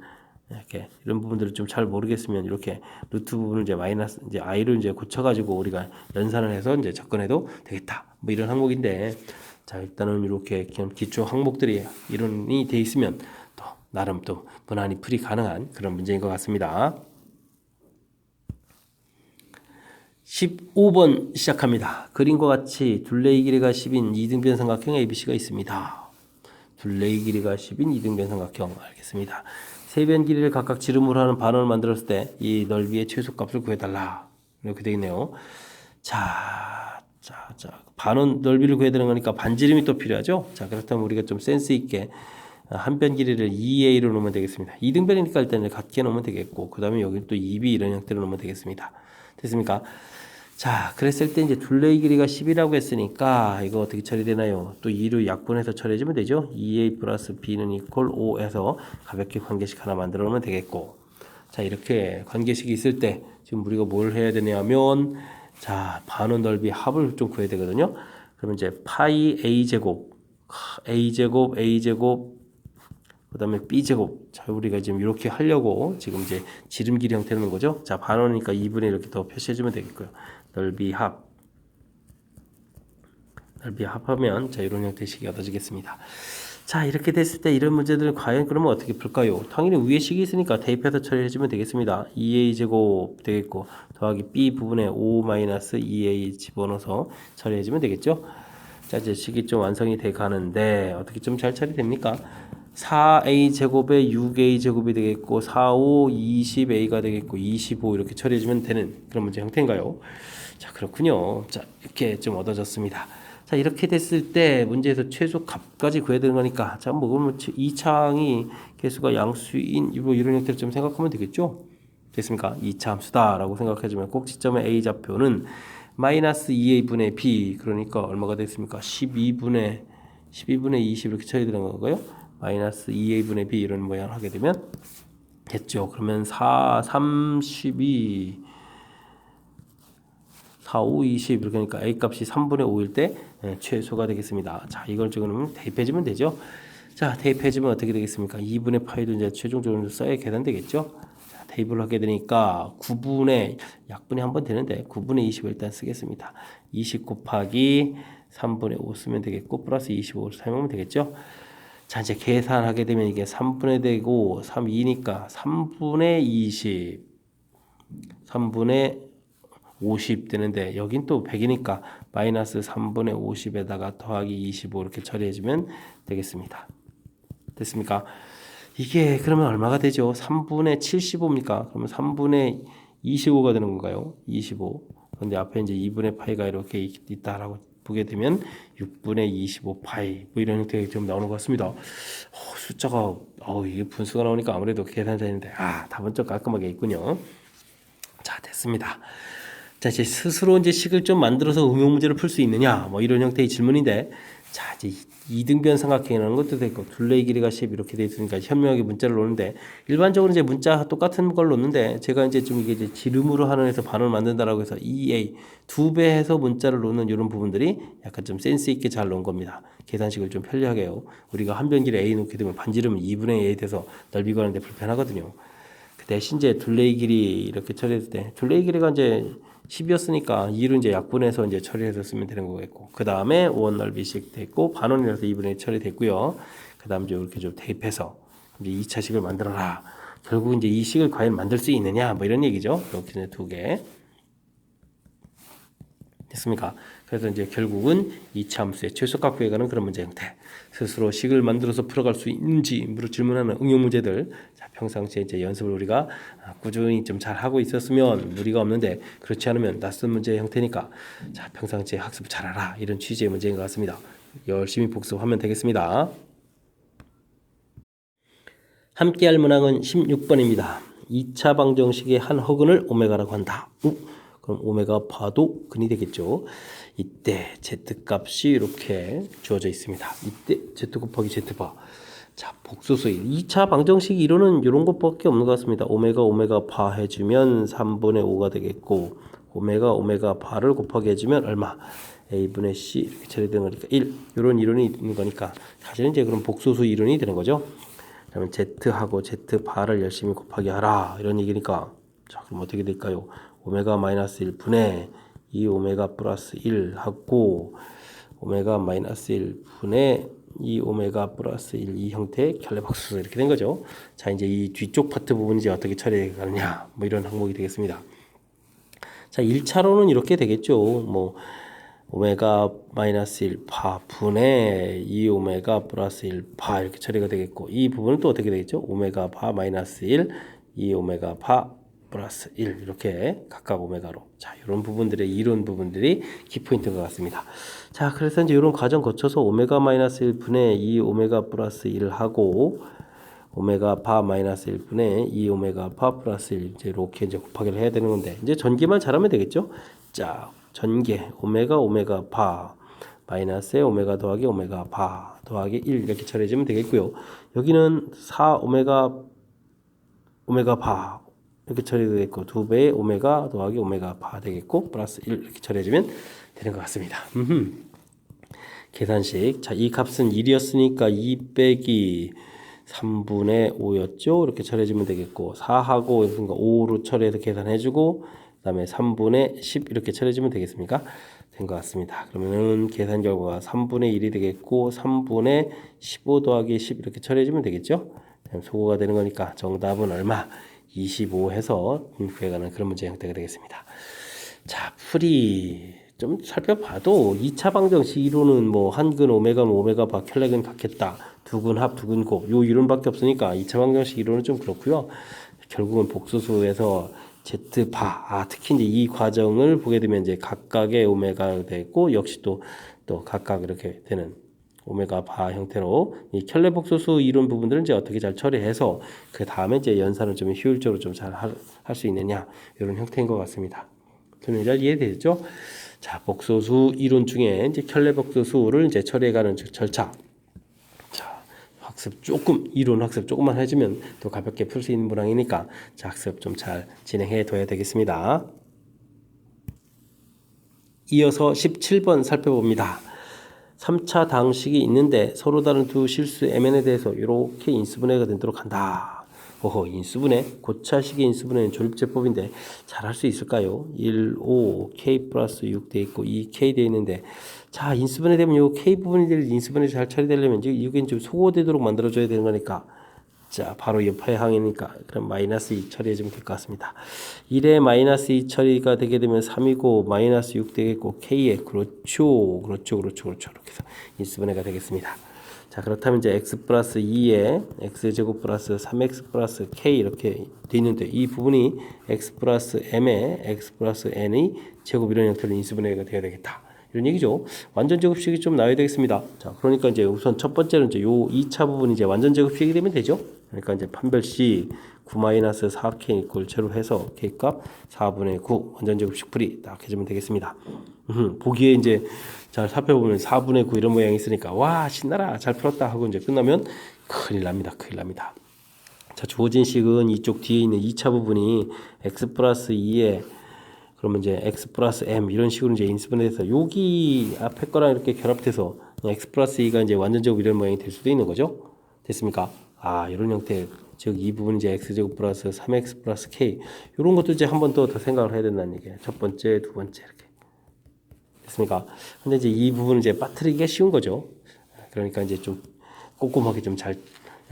S1: 이렇게 이런 부분들을 좀 잘 모르겠으면 이렇게 루트 부분을 이제 마이너스 이제 i를 이제 고쳐가지고 우리가 연산을 해서 이제 접근해도 되겠다. 뭐 이런 항목인데, 자, 일단은 이렇게 기초 항목들이 이론이 돼 있으면 또 나름 또 무난히 풀이 가능한 그런 문제인 것 같습니다. 15번 시작합니다. 그림과 같이 둘레의 길이가 10인 이등변 삼각형 ABC가 있습니다. 둘레의 길이가 10인 이등변 삼각형, 알겠습니다. 세 변 길이를 각각 지름으로 하는 반원을 만들었을 때 이 넓이의 최소값을 구해달라. 이렇게 되어 있네요. 자, 반원 넓이를 구해야 되는 거니까 반지름이 또 필요하죠. 자, 그렇다면 우리가 좀 센스 있게 한 변 길이를 2a로 놓으면 되겠습니다. 이등변이니까 일단 같게 놓으면 되겠고, 그 다음에 여기 또 2b 이런 형태로 놓으면 되겠습니다. 됐습니까? 자, 그랬을 때 이제 둘레의 길이가 10이라고 했으니까 이거 어떻게 처리되나요? 또 2로 약분해서 처리해주면 되죠. 2a 플러스 b는 이퀄 5에서 가볍게 관계식 하나 만들어 놓으면 되겠고, 자, 이렇게 관계식이 있을 때 지금 우리가 뭘 해야 되냐면, 자, 반원 넓이 합을 좀 구해야 되거든요. 그러면 이제 파이 a제곱 그 다음에 b제곱. 자, 우리가 지금 이렇게 하려고 지금 이제 지름길이 형태로 놓은 거죠. 자, 반원이니까 2분의 이렇게 더 표시해주면 되겠고요. 넓이 합하면 자, 이런 형태식이 얻어지겠습니다. 자, 이렇게 됐을 때 이런 문제들은 과연 그러면 어떻게 풀까요? 당연히 위에 식이 있으니까 대입해서 처리해주면 되겠습니다. 2a제곱 되겠고 더하기 b 부분에 5-2a 집어넣어서 처리해주면 되겠죠. 자, 이제 식이 좀 완성이 돼 가는데 어떻게 좀 잘 처리됩니까? 4a제곱에 6a제곱이 되겠고 4, 5, 20a가 되겠고 25 이렇게 처리해주면 되는 그런 문제 형태인가요? 자, 그렇군요. 자, 이렇게 좀 얻어졌습니다. 자, 이렇게 됐을 때 문제에서 최소 값까지 구해야 되는 거니까, 자, 뭐 그러면 이 창이 개수가 양수인 이런 형태로 좀 생각하면 되겠죠? 됐습니까? 2차 함수다라고 생각해주면 꼭지점의 a 좌표는 마이너스 2a분의 b, 그러니까 얼마가 됐습니까? 12분의 20 이렇게 처리되는 건가요? 마이너스 2a분의 b 이런 모양을 하게 되면 됐죠. 그러면 32 4, 5, 20 이렇게 하니까 a 값이 3분의 5일 때 최소가 되겠습니다. 자, 이걸 지금 대입해주면 되죠. 자, 대입해주면 어떻게 되겠습니까? 2분의 파이도 이제 최종적으로 써야 계산되겠죠. 자, 대입을 하게 되니까 9분의 약분이 한번 되는데 9분의 20을 일단 쓰겠습니다. 20 곱하기 3분의 5 쓰면 되겠고 플러스 25를 사용하면 되겠죠. 자, 이제 계산하게 되면 이게 3분의 되고 3, 2니까 3분의 20 3분의 50 되는데 여긴 또 100이니까 마이너스 3분의 50에다가 더하기 25 이렇게 처리해주면 되겠습니다. 됐습니까? 이게 그러면 얼마가 되죠? 3분의 75입니까? 그러면 3분의 25가 되는 건가요? 25. 근데 앞에 이제 2분의 파이가 이렇게 있다라고 보게 되면 6분의 25파이 뭐 이런 형태가 좀 나오는 것 같습니다. 숫자가 이게 분수가 나오니까 아무래도 계산이 되는데 답은 좀 깔끔하게 있군요. 자, 됐습니다. 자, 이제 스스로 이제 식을 좀 만들어서 응용 문제를 풀 수 있느냐 뭐 이런 형태의 질문인데, 자, 이제 이등변 삼각형이라는 것도 되고 둘레의 길이가 10 이렇게 돼 있으니까 현명하게 문자를 놓는데, 일반적으로 이제 문자 똑같은 걸 놓는데 제가 이제 좀 이게 이제 지름으로 하는해서 반을 만든다라고 해서 2a 2배 해서 문자를 놓는 이런 부분들이 약간 좀 센스 있게 잘 놓은 겁니다. 계산식을 좀 편리하게요. 우리가 한 변길에 a 놓게 되면 반지름은 2분의 a 돼서 넓이 구하는데 불편하거든요. 그 대신 이제 둘레의 길이 이렇게 처리했을 때 둘레의 길이가 이제 10이었으니까 2로 이제 약분해서 이제 처리해서 쓰면 되는 거겠고, 그 다음에 5원 넓이씩 됐고 반원이라서 2분의 1 처리됐고요. 그 다음 이제 이렇게 좀 대입해서 이제 2차 식을 만들어라. 결국 이제 이 식을 과연 만들 수 있느냐 뭐 이런 얘기죠. 이렇게 두 개 됐습니까? 그래서 이제 결국은 2차 함수의 최소값 구해가는 그런 문제 형태. 스스로 식을 만들어서 풀어갈 수 있는지 질문하는 응용 문제들. 자, 평상시에 이제 연습을 우리가 꾸준히 좀 잘 하고 있었으면 무리가 없는데, 그렇지 않으면 낯선 문제 형태니까 자, 평상시에 학습 잘하라 이런 취지의 문제인 것 같습니다. 열심히 복습하면 되겠습니다. 함께할 문항은 16번입니다. 2차 방정식의 한 허근을 오메가라고 한다. 그럼 오메가 바도 근이 되겠죠. 이때 z값이 이렇게 주어져 있습니다. 이때 z 곱하기 z바. 자, 복소수 2차 방정식 이론은 이런 것밖에 없는 것 같습니다. 오메가 바 해주면 3분의 5가 되겠고, 오메가 바를 곱하기 해주면 얼마? a분의 c 이렇게 처리되는 거니까 1. 이런 이론이 있는 거니까 사실은 이제 그럼 복소수 이론이 되는 거죠. 그러면 z하고 z바를 열심히 곱하기 하라 이런 얘기니까, 자, 그럼 어떻게 될까요? 오메가 마이너스 1분의 2 오메가 플러스 1 하고 오메가 마이너스 1분의 2 오메가 플러스 1 이 형태의 결례박수 이렇게 된 거죠. 자, 이제 이 뒤쪽 파트 부분이 이제 어떻게 처리해 가느냐 뭐 이런 항목이 되겠습니다. 자, 1차로는 이렇게 되겠죠. 뭐 오메가 마이너스 1파 분의 2 오메가 플러스 1파 이렇게 처리가 되겠고, 이 부분은 또 어떻게 되겠죠? 오메가 파 마이너스 1 2 오메가 파 플러스 1 이렇게 각각 오메가로. 자, 이런 부분들의 이론 부분들이 키포인트인 것 같습니다. 자, 그래서 이제 이런 과정 거쳐서 오메가 마이너스 1분의 2 오메가 플러스 1 하고 오메가 바 마이너스 1분의 2 오메가 바 플러스 1 이제 이렇게 이제 곱하기를 해야 되는 건데, 이제 전개만 잘하면 되겠죠. 자, 전개 오메가 바 마이너스에 오메가 더하기 오메가 바 더하기 1 이렇게 처리해주면 되겠고요. 여기는 4 오메가 바 이렇게 처리되겠고, 2배의 오메가 더하기 오메가 바 되겠고 플러스 1 이렇게 처리해주면 되는 것 같습니다. 계산식. 자, 이 값은 1이었으니까 2 빼기 3분의 5였죠. 이렇게 처리해주면 되겠고, 4하고 5로 처리해서 계산해주고, 그 다음에 3분의 10 이렇게 처리해주면 되겠습니까? 된 것 같습니다. 그러면은 계산 결과가 3분의 1이 되겠고 3분의 15 더하기 10 이렇게 처리해주면 되겠죠. 소거가 되는 거니까 정답은 얼마? 25 해서 구해가는 그런 문제 형태가 되겠습니다. 자, 풀이 좀 살펴봐도 2차 방정식 이론은 뭐 한근 오메가는 오메가 바 켈렉은 같겠다. 두근 합 두근 곱 요 이론밖에 없으니까 2차 방정식 이론은 좀 그렇고요. 결국은 복소수에서 Z바, 특히 이제 이 과정을 보게 되면 이제 각각의 오메가가 되고, 역시 또 각각 이렇게 되는 오메가 바 형태로 이 켈레 복소수 이론 부분들은 이제 어떻게 잘 처리해서 그 다음에 이제 연산을 좀 효율적으로 좀 잘 할 수 있느냐 이런 형태인 것 같습니다. 저는 잘 이해되죠? 자, 복소수 이론 중에 이제 켈레 복소수를 이제 처리해가는 절차. 이론 학습 조금만 해주면 또 가볍게 풀 수 있는 문항이니까 자, 학습 좀 잘 진행해 둬야 되겠습니다. 이어서 17번 살펴봅니다. 3차 당식이 있는데 서로 다른 두 실수 mn에 대해서 이렇게 인수분해가 되도록 한다. 인수분해, 고차식의 인수분해는 조립제법인데 잘 할 수 있을까요? 1, 5, k 플러스 6 돼 있고 2k 돼 있는데, 자, 인수분해 되면 요 k 부분이 인수분해 잘 처리되려면 이게 좀 소거되도록 만들어줘야 되는 거니까, 자, 바로 옆에 항이니까 그럼 마이너스 2 처리해주면 될 것 같습니다. 1에 마이너스 2 처리가 되게 되면 3이고 마이너스 6 되겠고 k에 그렇죠 이렇게 해서 인수분해가 되겠습니다. 자, 그렇다면 이제 x 플러스 2에 x제곱 플러스 3x 플러스 k 이렇게 돼 있는데, 이 부분이 x 플러스 m에 x 플러스 n의 제곱 이런 형태로 인수분해가 되어야 되겠다. 이런 얘기죠. 완전 제곱식이 좀 나와야 되겠습니다. 자, 그러니까 이제 우선 첫 번째는 이제 요 2차 부분이 이제 완전 제곱식이 되면 되죠. 그러니까 이제 판별식 9-4k 이꼴 제로 해서 k 값 4분의 9 완전 제곱식 풀이 딱 해주면 되겠습니다. 보기에 이제 잘 살펴보면 4분의 9 이런 모양이 있으니까 와 신나라 잘 풀었다 하고 이제 끝나면 큰일 납니다. 큰일 납니다. 자, 주어진 식은 이쪽 뒤에 있는 2차 부분이 x 플러스 2에 그러면 이제 x 플러스 m 이런 식으로 이제 인수분해 돼서 여기 앞에 거랑 이렇게 결합돼서 x 플러스 2가 이제 완전 제곱 이런 모양이 될 수도 있는 거죠. 됐습니까? 아, 이런 형태. 즉 이 부분 이제 x제곱 플러스 3x 플러스 k 이런 것도 이제 한 번 더 생각을 해야 된다는 얘기예요. 첫 번째, 두 번째 이렇게. 됐습니까? 근데 이제 이 부분은 이제 빠뜨리기가 쉬운 거죠. 그러니까 이제 좀 꼼꼼하게 좀 잘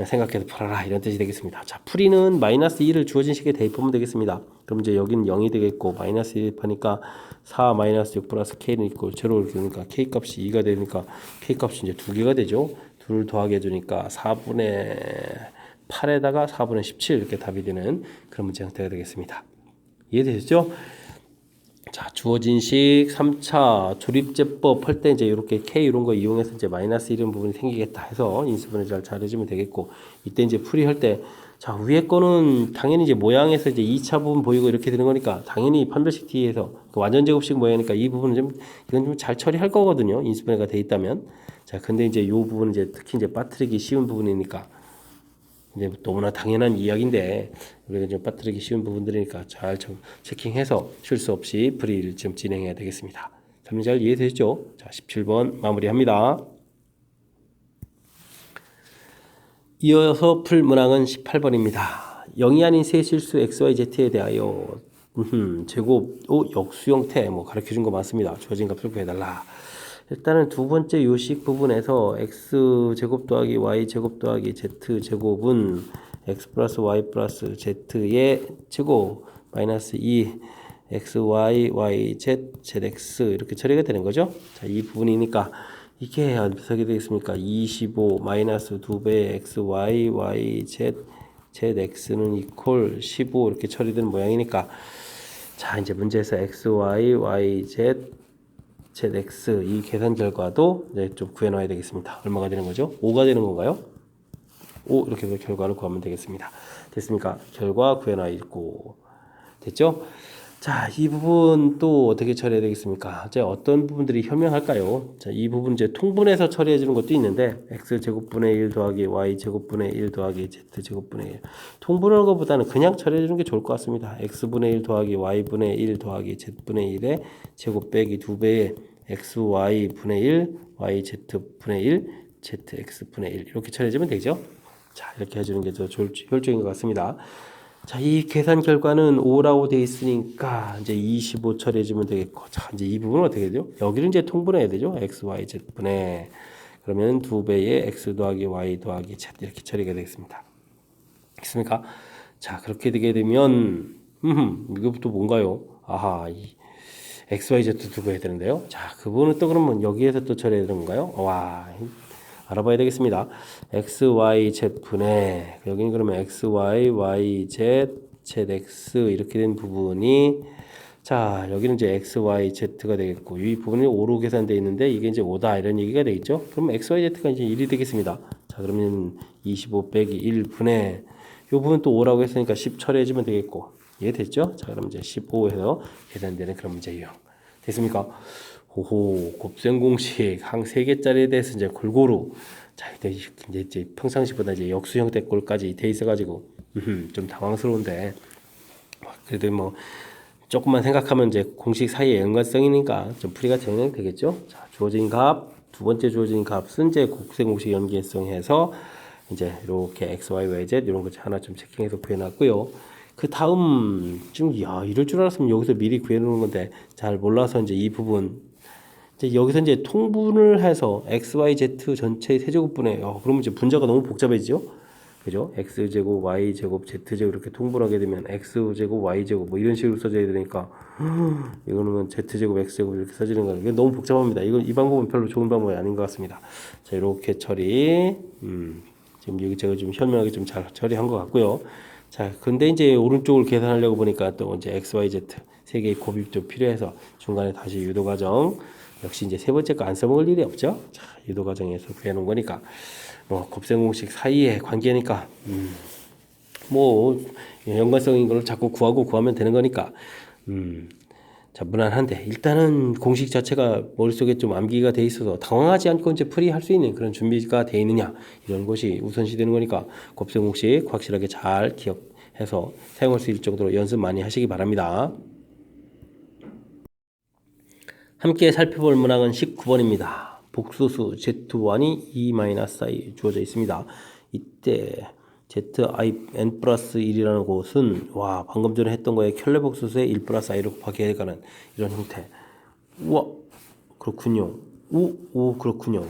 S1: 생각해서 풀어라 이런 뜻이 되겠습니다. 자, 풀이는 마이너스 2를 주어진 식에 대입하면 되겠습니다. 그럼 이제 여기는 0이 되겠고 마이너스 1 대입하니까 4 마이너스 6 플러스 k는 있고 제로 이렇게 되니까 k 값이 2가 되니까 k 값이 이제 2개가 되죠. 둘 더하게 해주니까 4분의 8에다가 4분의 17 이렇게 답이 되는 그런 문제 형태가 되겠습니다. 이해되셨죠? 자, 주어진 식 3차 조립제법 할 때 이제 이렇게 K 이런 거 이용해서 이제 마이너스 이런 부분이 생기겠다 해서 인수분해 잘 해주면 되겠고, 이때 이제 풀이할 때, 자, 위에 거는 당연히 이제 모양에서 이제 2차 부분 보이고 이렇게 되는 거니까 당연히 판별식 T에서 그 완전 제곱식 모양이니까 이 부분은 좀, 이건 좀 잘 처리할 거거든요. 인수분해가 돼 있다면. 자, 근데 이제 이 부분은 이제 특히 이제 빠뜨리기 쉬운 부분이니까 이제 너무나 당연한 이야기인데 우리가 좀 빠뜨리기 쉬운 부분들이니까 잘 좀 체킹해서 실수 없이 풀이를 좀 진행해야 되겠습니다. 설명 잘 이해되셨죠? 자, 17번 마무리합니다. 이어서 풀 문항은 18번입니다. 0이 아닌 세 실수 XYZ에 대하여 제곱, 역수 형태 가르쳐준 거 맞습니다. 주어진 값을 구해달라. 일단은 두 번째 요식 부분에서 x제곱 더하기 y제곱 더하기 z제곱은 x 플러스 y 플러스 z의 제곱 마이너스 2 xy yz zx 이렇게 처리가 되는 거죠. 자, 이 부분이니까 이게 어떻게 되겠습니까? 25 마이너스 2배의 xy yz zx는 이퀄 15 이렇게 처리되는 모양이니까, 자, 이제 문제에서 xy yz zx 이 계산 결과도 이제 좀 구해놔야 되겠습니다. 얼마가 되는 거죠? 5가 되는 건가요? 5 이렇게 해서 결과를 구하면 되겠습니다. 됐습니까? 결과 구해놔 있고 됐죠? 자, 이 부분 또 어떻게 처리해야 되겠습니까? 이제 어떤 부분들이 현명할까요? 자, 이 부분 이제 통분해서 처리해 주는 것도 있는데 x제곱분의 1 더하기 y제곱분의 1 더하기 z제곱분의 1 통분하는 것보다는 그냥 처리해 주는 게 좋을 것 같습니다. x분의 1 더하기 y분의 1 더하기 z분의 1의 제곱 빼기 2배의 xy분의 1 yz분의 1 zx분의 1 이렇게 처리해 주면 되죠. 자, 이렇게 해주는 게 더 효율적인 것 같습니다. 자, 이 계산 결과는 5라고 되어 있으니까 이제 25 처리해주면 되겠고, 자, 이제 이 부분은 어떻게 되죠? 여기를 이제 통분해야 되죠. x, y, z 분의 그러면 2배의 x 더하기 y 더하기 z 이렇게 처리가 되겠습니다. 됐습니까? 자, 그렇게 되게 되면 이것도 뭔가요? 아하, 이 x, y, z 두고 해야 되는데요. 자, 그 부분은 또 그러면 여기에서 또 처리해야 되는 건가요? 와, 알아봐야 되겠습니다. x, y, z 분의 여기는 그러면 x, y, y, z, z, x 이렇게 된 부분이, 자, 여기는 이제 x, y, z가 되겠고 이 부분이 5로 계산되어 있는데 이게 이제 5다 이런 얘기가 되겠죠. 그럼 x, y, z가 이제 1이 되겠습니다. 자, 그러면 25 빼기 1 분의 이 부분 또 5라고 했으니까 10 처리해주면 되겠고, 이해됐죠? 자, 그럼 이제 15 해서 계산되는 그런 문제 유형 됐습니까? 호호, 곱셈 공식 한 3개짜리에 대해서 이제 골고루, 자, 이제 평상시보다 이제 역수 형태 꼴까지 돼 있어가지고 좀 당황스러운데, 그래도 뭐 조금만 생각하면 이제 공식 사이의 연관성이니까 좀 풀이가 되겠죠. 자, 주어진 값, 두 번째 주어진 값은 이제 곱셈 공식 연계성해서 이제 이렇게 x, y, y, z 이런 거 하나 좀 체킹해서 구해놨고요. 그 다음 좀 이럴 줄 알았으면 여기서 미리 구해놓는 건데 잘 몰라서 이제 이 부분 이제 여기서 이제 통분을 해서 x, y, z 전체 세제곱분에 그러면 이제 분자가 너무 복잡해지죠. 그죠? x제곱, y제곱, z제곱 이렇게 통분하게 되면 x제곱, y제곱 뭐 이런 식으로 써져야 되니까 이거는 z제곱, x제곱 이렇게 써지는 거예요. 이게 너무 복잡합니다. 이 방법은 별로 좋은 방법이 아닌 것 같습니다. 자, 이렇게 처리 지금 여기 제가 좀 현명하게 좀 잘 처리한 것 같고요. 자, 근데 이제 오른쪽을 계산하려고 보니까 또 이제 x, y, z 세 개의 곱이 좀 필요해서 중간에 다시 유도 과정 역시 이제 세 번째 거 안 써먹을 일이 없죠. 자, 유도 과정에서 구해놓은 거니까 뭐 곱셈 공식 사이의 관계니까 뭐 연관성인 걸 자꾸 구하고 구하면 되는 거니까 자, 무난한데 일단은 공식 자체가 머릿속에 좀 암기가 돼 있어서 당황하지 않고 이제 풀이할 수 있는 그런 준비가 돼 있느냐 이런 것이 우선시 되는 거니까 곱셈 공식 확실하게 잘 기억해서 사용할 수 있을 정도로 연습 많이 하시기 바랍니다. 함께 살펴볼 문항은 19번입니다. 복소수 Z1이 E-I 주어져 있습니다. 이때 ZIN 플러스 1이라는 곳은 와 방금 전에 했던 거에 켤레 복소수에 1 플러스 i를 곱하기 해가는 이런 형태. 우와 그렇군요. 오 그렇군요.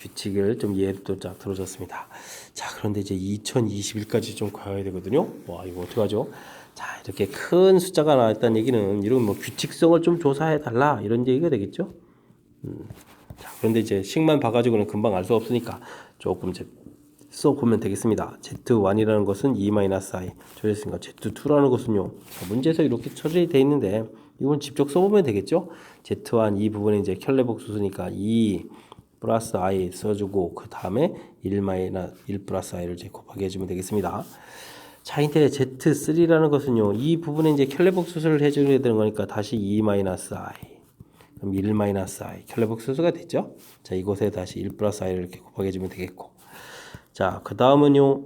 S1: 규칙을 좀 이해를 또 쫙 들어줬습니다. 자 그런데 이제 2021까지 좀 가야 되거든요. 와 이거 어떡하죠? 자 이렇게 큰 숫자가 나왔다는 얘기는 이런 뭐 규칙성을 좀 조사해 달라 이런 얘기가 되겠죠. 자 그런데 이제 식만 봐가지고는 금방 알 수 없으니까 조금 이제 써보면 되겠습니다. Z1이라는 것은 E-I 조졌으니까 Z2라는 것은요. 자, 문제에서 이렇게 처리되어 있는데 이건 직접 써보면 되겠죠. Z1 이 부분에 이제 켤레 복수수니까 2 플러스 I 써주고 그 다음에 1 플러스 I를 이제 곱하기 해주면 되겠습니다. 자, 인데 Z3라는 것은요. 이 부분에 이제 켤레 복수수를 해줘야 되는 거니까 다시 2 마이너스 I 그럼 1 마이너스 I 켤레 복수수가 됐죠. 자, 이곳에 다시 1 플러스 I를 이렇게 곱하기 해주면 되겠고 자, 그 다음은요.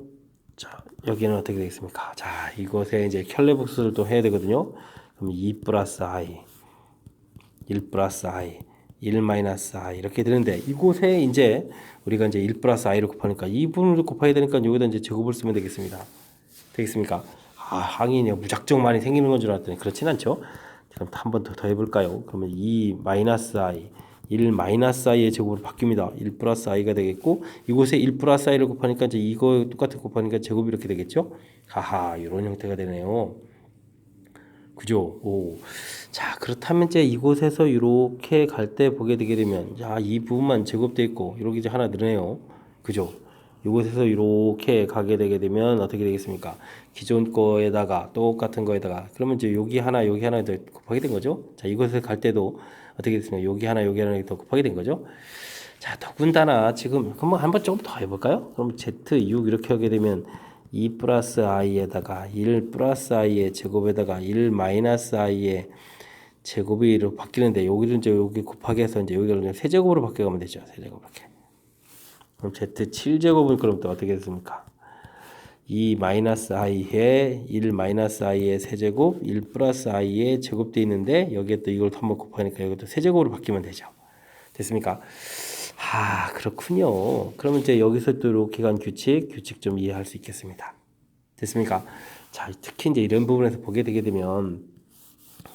S1: 자, 여기는 어떻게 되겠습니까? 자, 이곳에 이제 켤레 복수를 또 해야 되거든요. 그럼 2 플러스 I, 1 플러스 I, 1 마이너스 I 이렇게 되는데 이곳에 이제 우리가 이제 1 플러스 I를 곱하니까 이 부분을 곱해야 되니까 여기다 이제 제곱을 쓰면 되겠습니다. 되겠습니까? 아, 항이 무작정 많이 생기는 건 줄 알았더니 그렇진 않죠. 그럼 한 번 더 해볼까요? 그러면 2 마이너스 I 1 마이너스 i의 제곱으로 바뀝니다. 1 플러스 i가 되겠고 이곳에 1 플러스 i를 곱하니까 이제 이거 똑같은 곱하니까 제곱이 이렇게 되겠죠. 하하 이런 형태가 되네요. 그죠? 오. 자 그렇다면 이제 이곳에서 이렇게 갈 때 보게 되게 되면 이 부분만 제곱돼 있고 이렇게 이제 하나 늘어네요. 그죠? 이곳에서 이렇게 가게 되게 되면 어떻게 되겠습니까? 기존 거에다가 똑같은 거에다가 그러면 이제 여기 하나 더 곱하게 된 거죠. 자 이곳에 갈 때도 어떻게 됐습니까? 여기 하나 더 곱하게 된 거죠. 자 더군다나 지금 한번 조금 더 해볼까요? 그럼 Z6 이렇게 하게 되면 2 플러스 i에다가 1 플러스 i의 제곱에다가 1 마이너스 i의 제곱이 이렇게 바뀌는데 여기를 이제 여기 곱하기 해서 이제 여기를 세제곱으로 바뀌어가면 되죠. 세제곱 이렇게. 그럼 Z7제곱은 그럼 또 어떻게 됐습니까? 2 마이너스 i에 1 마이너스 i의 세제곱 1 플러스 i의 제곱되어 있는데 여기에 또 이걸 한번 곱하니까 여기도 세제곱으로 바뀌면 되죠. 됐습니까? 아 그렇군요. 그러면 이제 여기서 또 이렇게 간 규칙 좀 이해할 수 있겠습니다. 됐습니까? 자 특히 이제 이런 부분에서 보게 되게 되면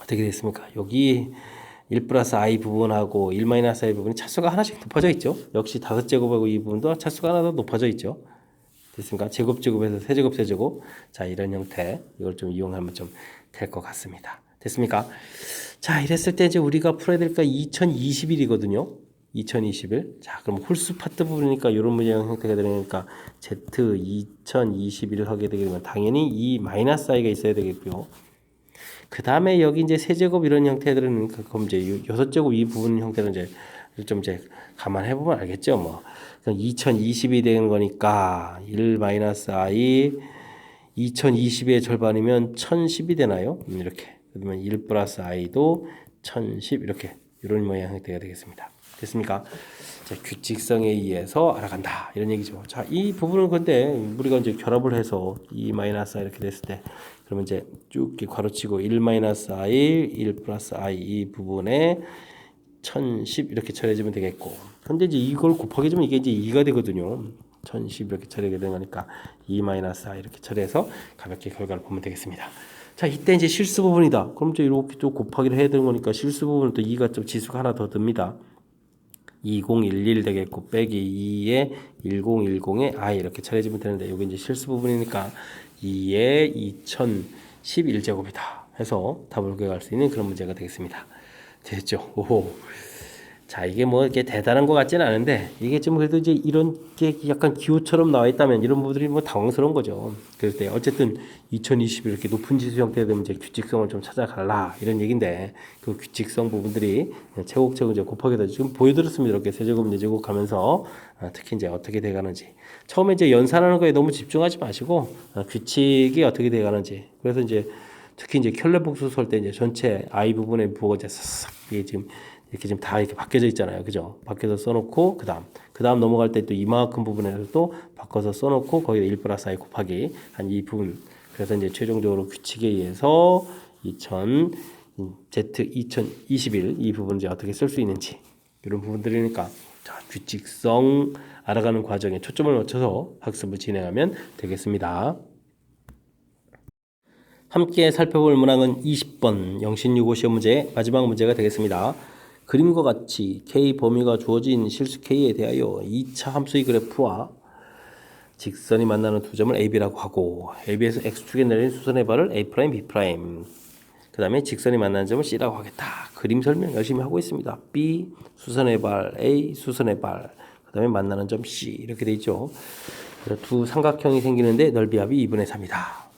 S1: 어떻게 됐습니까? 여기 1 플러스 i 부분하고 1 마이너스 i 부분이 차수가 하나씩 높아져 있죠. 역시 5제곱하고 이 부분도 차수가 하나 더 높아져 있죠. 됐습니까? 제곱에서 세제곱. 자, 이런 형태. 이걸 좀 이용하면 좀 될 것 같습니다. 됐습니까? 자, 이랬을 때 이제 우리가 풀어야 될까 2021이거든요. 2021. 자, 그럼 홀수 파트 부분이니까 이런 문제형 형태가 되니까 Z 2021을 하게 되게 되면 당연히 이 마이너스 i가 있어야 되겠고요. 그 다음에 여기 이제 세제곱 이런 형태들은 그럼 이제 6제곱 이 부분 형태는 이제 좀 이제 감안해 보면 알겠죠, 뭐. 2020이 되는 거니까 1 마이너스 i 2020의 절반이면 1010이 되나요? 이렇게. 그러면 1 플러스 i도 1010 이렇게 이런 모양 형태가 되겠습니다. 됐습니까? 자, 규칙성에 의해서 알아간다 이런 얘기죠. 자, 이 부분은 근데 우리가 이제 결합을 해서 2 마이너스 i 이렇게 됐을 때 그러면 이제 쭉 괄호치고 1 마이너스 i 1 플러스 i 이 부분에 1010 이렇게 처리해주면 되겠고 근데 이제 이걸 곱하기 해주면 이게 이제 2가 되거든요. 1010 이렇게 처리하게 되는 거니까 2 마이너스 i 이렇게 처리해서 가볍게 결과를 보면 되겠습니다. 자 이때 이제 실수 부분이다. 그럼 이제 이렇게 또 곱하기를 해야 되는 거니까 실수 부분은 또 2가 좀 지수가 하나 더 듭니다. 2011 되겠고 빼기 2에 1010에 i 이렇게 처리해주면 되는데 여기 이제 실수 부분이니까 2에 2011제곱이다 해서 답을 구해갈 수 있는 그런 문제가 되겠습니다. 됐죠? 오. 자, 이게 뭐 이렇게 대단한 것 같지는 않은데 이게 좀 그래도 이제 이런 게 약간 기호처럼 나와 있다면 이런 부분들이 뭐 당황스러운 거죠. 그럴 때 어쨌든 2020 이렇게 높은 지수 형태가 되면 이제 규칙성을 좀 찾아갈라 이런 얘기인데 그 규칙성 부분들이 차곡차곡 이제 곱하기도 지금 보여드렸습니다. 이렇게 세제곱 네제곱 가면서 특히 이제 어떻게 돼가는지 처음에 이제 연산하는 거에 너무 집중하지 마시고 규칙이 어떻게 돼가는지 그래서 이제 특히 이제 켤레 복수 설 때 이제 전체 I 부분에 부호가 이제 싹 이게 지금 이렇게 지금 다 이렇게 바뀌어져 있잖아요. 그죠? 바뀌어서 써놓고, 그 다음 넘어갈 때 또 이만큼 부분에서 또 바꿔서 써놓고, 거기다 1 플러스 i 곱하기 한 이 부분. 그래서 이제 최종적으로 규칙에 의해서 Z2021 이 부분을 이제 어떻게 쓸 수 있는지. 이런 부분들이니까. 자, 규칙성 알아가는 과정에 초점을 맞춰서 학습을 진행하면 되겠습니다. 함께 살펴볼 문항은 20번 영신유고 시험 문제 마지막 문제가 되겠습니다. 그림과 같이 K 범위가 주어진 실수 K에 대하여 2차 함수의 그래프와 직선이 만나는 두 점을 AB라고 하고 AB에서 X축에 내린 수선의 발을 A', B', 그 다음에 직선이 만나는 점을 C라고 하겠다. 그림 설명 열심히 하고 있습니다. B, 수선의 발, A, 수선의 발, 그 다음에 만나는 점 C 이렇게 돼 있죠. 두 삼각형이 생기는데 넓이 합이 2분의 3이다.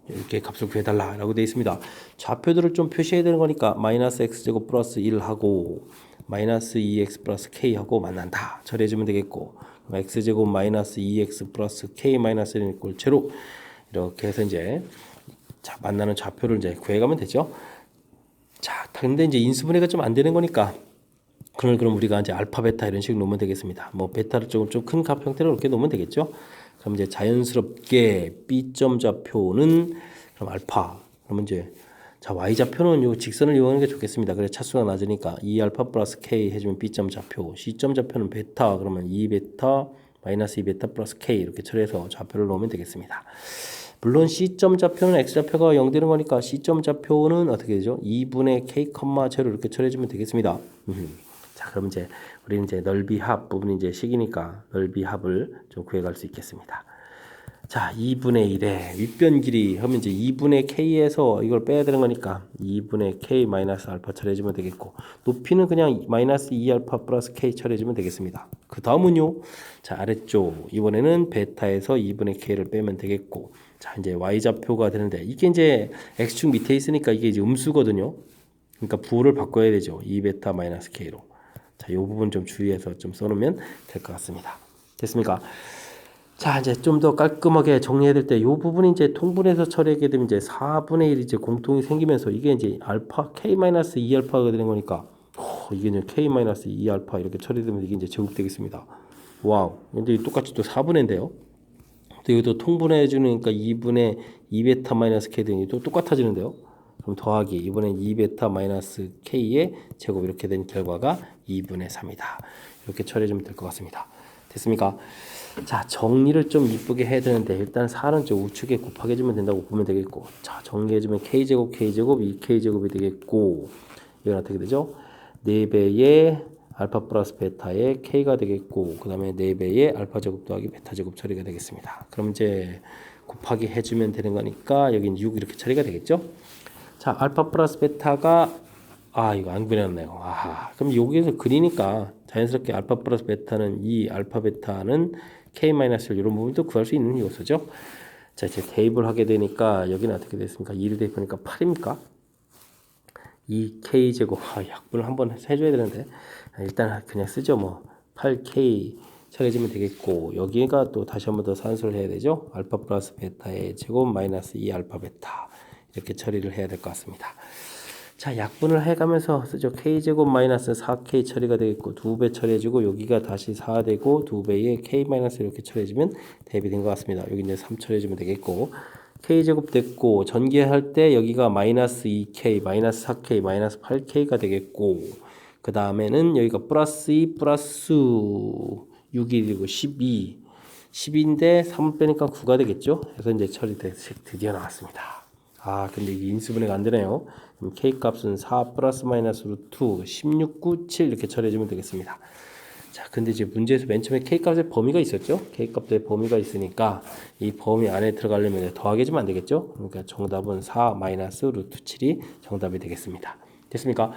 S1: 이렇게 값을 구해달라 라고 되어 있습니다. 좌표들을 좀 표시해야 되는 거니까 마이너스 x제곱 플러스 1하고 마이너스 2x 플러스 k하고 만난다 처리해주면 되겠고 x제곱 마이너스 2x 플러스 k 마이너스 1 이꼴 제로 이렇게 해서 이제 자 만나는 좌표를 이제 구해가면 되죠. 자 근데 이제 인수분해가 좀 안 되는 거니까 그럼 우리가 이제 알파 베타 이런 식으로 놓으면 되겠습니다. 뭐 베타를 조금 좀 큰 값 형태로 이렇게 놓으면 되겠죠. 그럼 이제 자연스럽게 B점 좌표는 그럼 알파. 그러면 이제 자 y 좌표는 요 직선을 이용하는 게 좋겠습니다. 그래 차수가 낮으니까 2알파 플러스 k 해주면 B점 좌표. C점 좌표는 베타. 그러면 2베타 마이너스 2베타 플러스 k 이렇게 처리해서 좌표를 놓으면 되겠습니다. 물론 C점 좌표는 X좌표가 0 되는 거니까 C점 좌표는 어떻게 되죠? 2분의 K, 제로 이렇게 처리해주면 되겠습니다. 자, 그럼 이제 우리는 이제 넓이 합 부분이 이제 식이니까 넓이 합을 좀 구해갈 수 있겠습니다. 자, 2분의 1에 윗변 길이 하면 이제 2분의 K에서 이걸 빼야 되는 거니까 2분의 K 마이너스 알파 처리해주면 되겠고 높이는 그냥 마이너스 2알파 플러스 K 처리해주면 되겠습니다. 그 다음은요. 자, 아래쪽 이번에는 베타에서 2분의 K를 빼면 되겠고 자, 이제 Y좌표가 되는데 이게 이제 X축 밑에 있으니까 이게 이제 음수거든요. 그러니까 부호를 바꿔야 되죠. 2베타 마이너스 K로. 자, 이 부분 좀 주의해서 좀 써놓으면 될 것 같습니다. 됐습니까? 자, 이제 좀 더 깔끔하게 정리해야 될 때 이 부분이 이제 통분해서 처리하게 되면 이제 4분의 1 이제 공통이 생기면서 이게 이제 알파 K-2알파가 되는 거니까 이게 이제 K-2알파 이렇게 처리되면 이게 이제 제곱되겠습니다. 와우. 근데 똑같이 또 4분의인데요. 또 이것도 통분해 주니까 2분의 2베타 마이너스 K 등이 또 똑같아지는데요. 그럼 더하기 이번엔 2베타 마이너스 K의 제곱 이렇게 된 결과가 2분의 3이다. 이렇게 처리해주면 될 것 같습니다. 됐습니까? 자, 정리를 좀 이쁘게 해야 되는데 일단 4는 저 우측에 곱하기 해주면 된다고 보면 되겠고 자, 정리해주면 K제곱 2K제곱이 되겠고 이건 어떻게 되죠? 4배의 알파 플러스 베타의 K가 되겠고 그 다음에 4배의 알파 제곱 더하기 베타 제곱 처리가 되겠습니다. 그럼 이제 곱하기 해주면 되는 거니까 여긴 6 이렇게 처리가 되겠죠? 자, 알파 플러스 베타가 이거 안 그려놨네요. 그럼 여기에서 그리니까 자연스럽게 알파 플러스 베타는 2, 알파 베타는 K-1 이런 부분도 구할 수 있는 요소죠. 자, 이제 대입을 하게 되니까 여기는 어떻게 됐습니까? 2를 대입하니까 8입니까? 2K제곱 약분을 한번 해줘야 되는데 일단 그냥 쓰죠. 뭐 8K 처리해주면 되겠고 여기가 또 다시 한번 더 산수를 해야 되죠. 알파 플러스 베타의 제곱 마이너스 2알파 베타 이렇게 처리를 해야 될 것 같습니다. 자, 약분을 해가면서 쓰죠. K제곱 마이너스 4K 처리가 되겠고 2배 처리해주고 여기가 다시 4 되고 2배의 K 마이너스 이렇게 처리해주면 대입이 된 것 같습니다. 여기 이제 3 처리해주면 되겠고 K제곱 됐고 전개할 때 여기가 마이너스 2K 마이너스 4K 마이너스 8K가 되겠고 그 다음에는 여기가 플러스 2 플러스 6이 되고 12 10인데 3 빼니까 9가 되겠죠. 그래서 이제 처리 드디어 나왔습니다. 근데 이게 인수분해가 안 되네요. 그럼 K 값은 4 플러스 마이너스 루트 16, 9, 7 이렇게 처리해주면 되겠습니다. 자, 근데 이제 문제에서 맨 처음에 K 값의 범위가 있었죠. K 값의 범위가 있으니까 이 범위 안에 들어가려면 더하기 해주면 안 되겠죠. 그러니까 정답은 4 마이너스 루트 7이 정답이 되겠습니다. 됐습니까?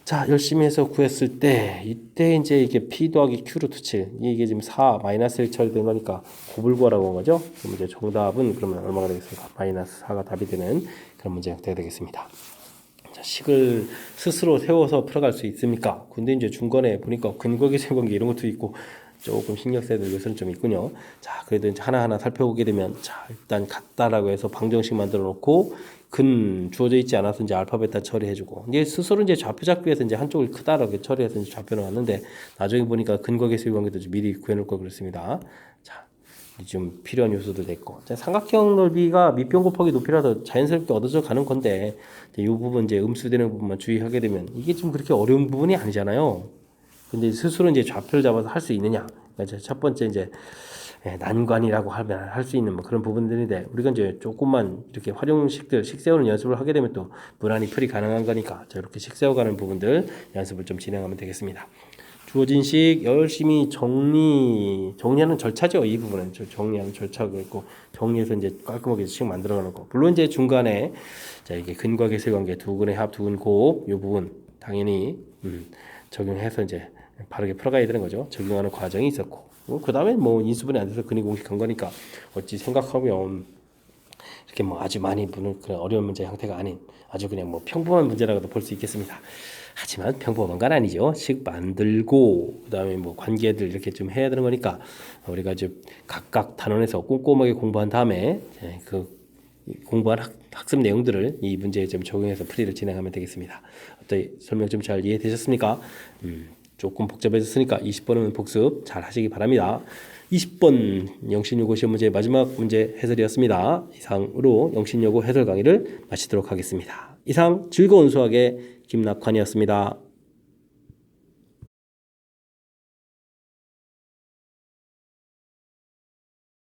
S1: 자, 열심히 해서 구했을 때 이때 이제 이게 P 더하기 Q 루트 7 이게 지금 4 마이너스 1 처리된 거니까 곱을 구하라고 한 거죠. 그럼 이제 정답은 그러면 얼마가 되겠습니까? 마이너스 4가 답이 되는 그런 문제 형태가 되겠습니다. 자, 식을 스스로 세워서 풀어갈 수 있습니까? 근데 이제 중간에 보니까 근거계수 관계 이런 것도 있고 조금 신경 써야 될 요소는 좀 있군요. 자, 그래도 이제 하나하나 살펴보게 되면 자, 일단 같다라고 해서 방정식 만들어 놓고 근 주어져 있지 않아서 이제 알파 베타 처리해주고 이제 스스로 이제 좌표 잡기 위해서 이제 한쪽을 크다라고 처리해서 이제 좌표를 놨는데 나중에 보니까 근거계수의 관계도 미리 구해놓을 거 그렇습니다. 자, 좀 필요한 요소도 됐고 자, 삼각형 넓이가 밑변 곱하기 높이라서 자연스럽게 얻어져 가는 건데 이 부분 이제 음수되는 부분만 주의하게 되면 이게 좀 그렇게 어려운 부분이 아니잖아요. 근데 스스로 이제 좌표를 잡아서 할 수 있느냐? 그러니까 첫 번째 이제 난관이라고 하면 할 수 있는 뭐 그런 부분들인데 우리가 이제 조금만 이렇게 활용식들 식 세우는 연습을 하게 되면 또 무난히 풀이 가능한 거니까 자, 이렇게 식 세워가는 부분들 연습을 좀 진행하면 되겠습니다. 주어진 식 열심히 정리하는 절차죠. 이 부분은 정리하는 절차가 있고 정리해서 이제 깔끔하게 식 만들어가는 거. 물론 이제 중간에 자 이게 근과 계수의 관계 두근의 합 두근 곱 이 부분 당연히 적용해서 이제 바르게 풀어가야 되는 거죠. 적용하는 과정이 있었고 그 다음에 뭐 인수분해 안 돼서 근이 공식한 거니까 어찌 생각하면 이렇게 뭐 아주 많이 무는 그런 어려운 문제 형태가 아닌 아주 그냥 뭐 평범한 문제라고도 볼 수 있겠습니다. 하지만 평범한 건 아니죠. 식 만들고 그다음에 뭐 관계들 이렇게 좀 해야 되는 거니까 우리가 이제 각각 단원에서 꼼꼼하게 공부한 다음에 그 공부한 학습 내용들을 이 문제에 좀 적용해서 풀이를 진행하면 되겠습니다. 어떻게 설명 좀 잘 이해되셨습니까? 조금 복잡해졌으니까 20번은 복습 잘 하시기 바랍니다. 20번 영신여고 시험 문제 마지막 문제 해설이었습니다. 이상으로 영신여고 해설 강의를 마치도록 하겠습니다. 이상 즐거운 수학의 김낙환이었습니다.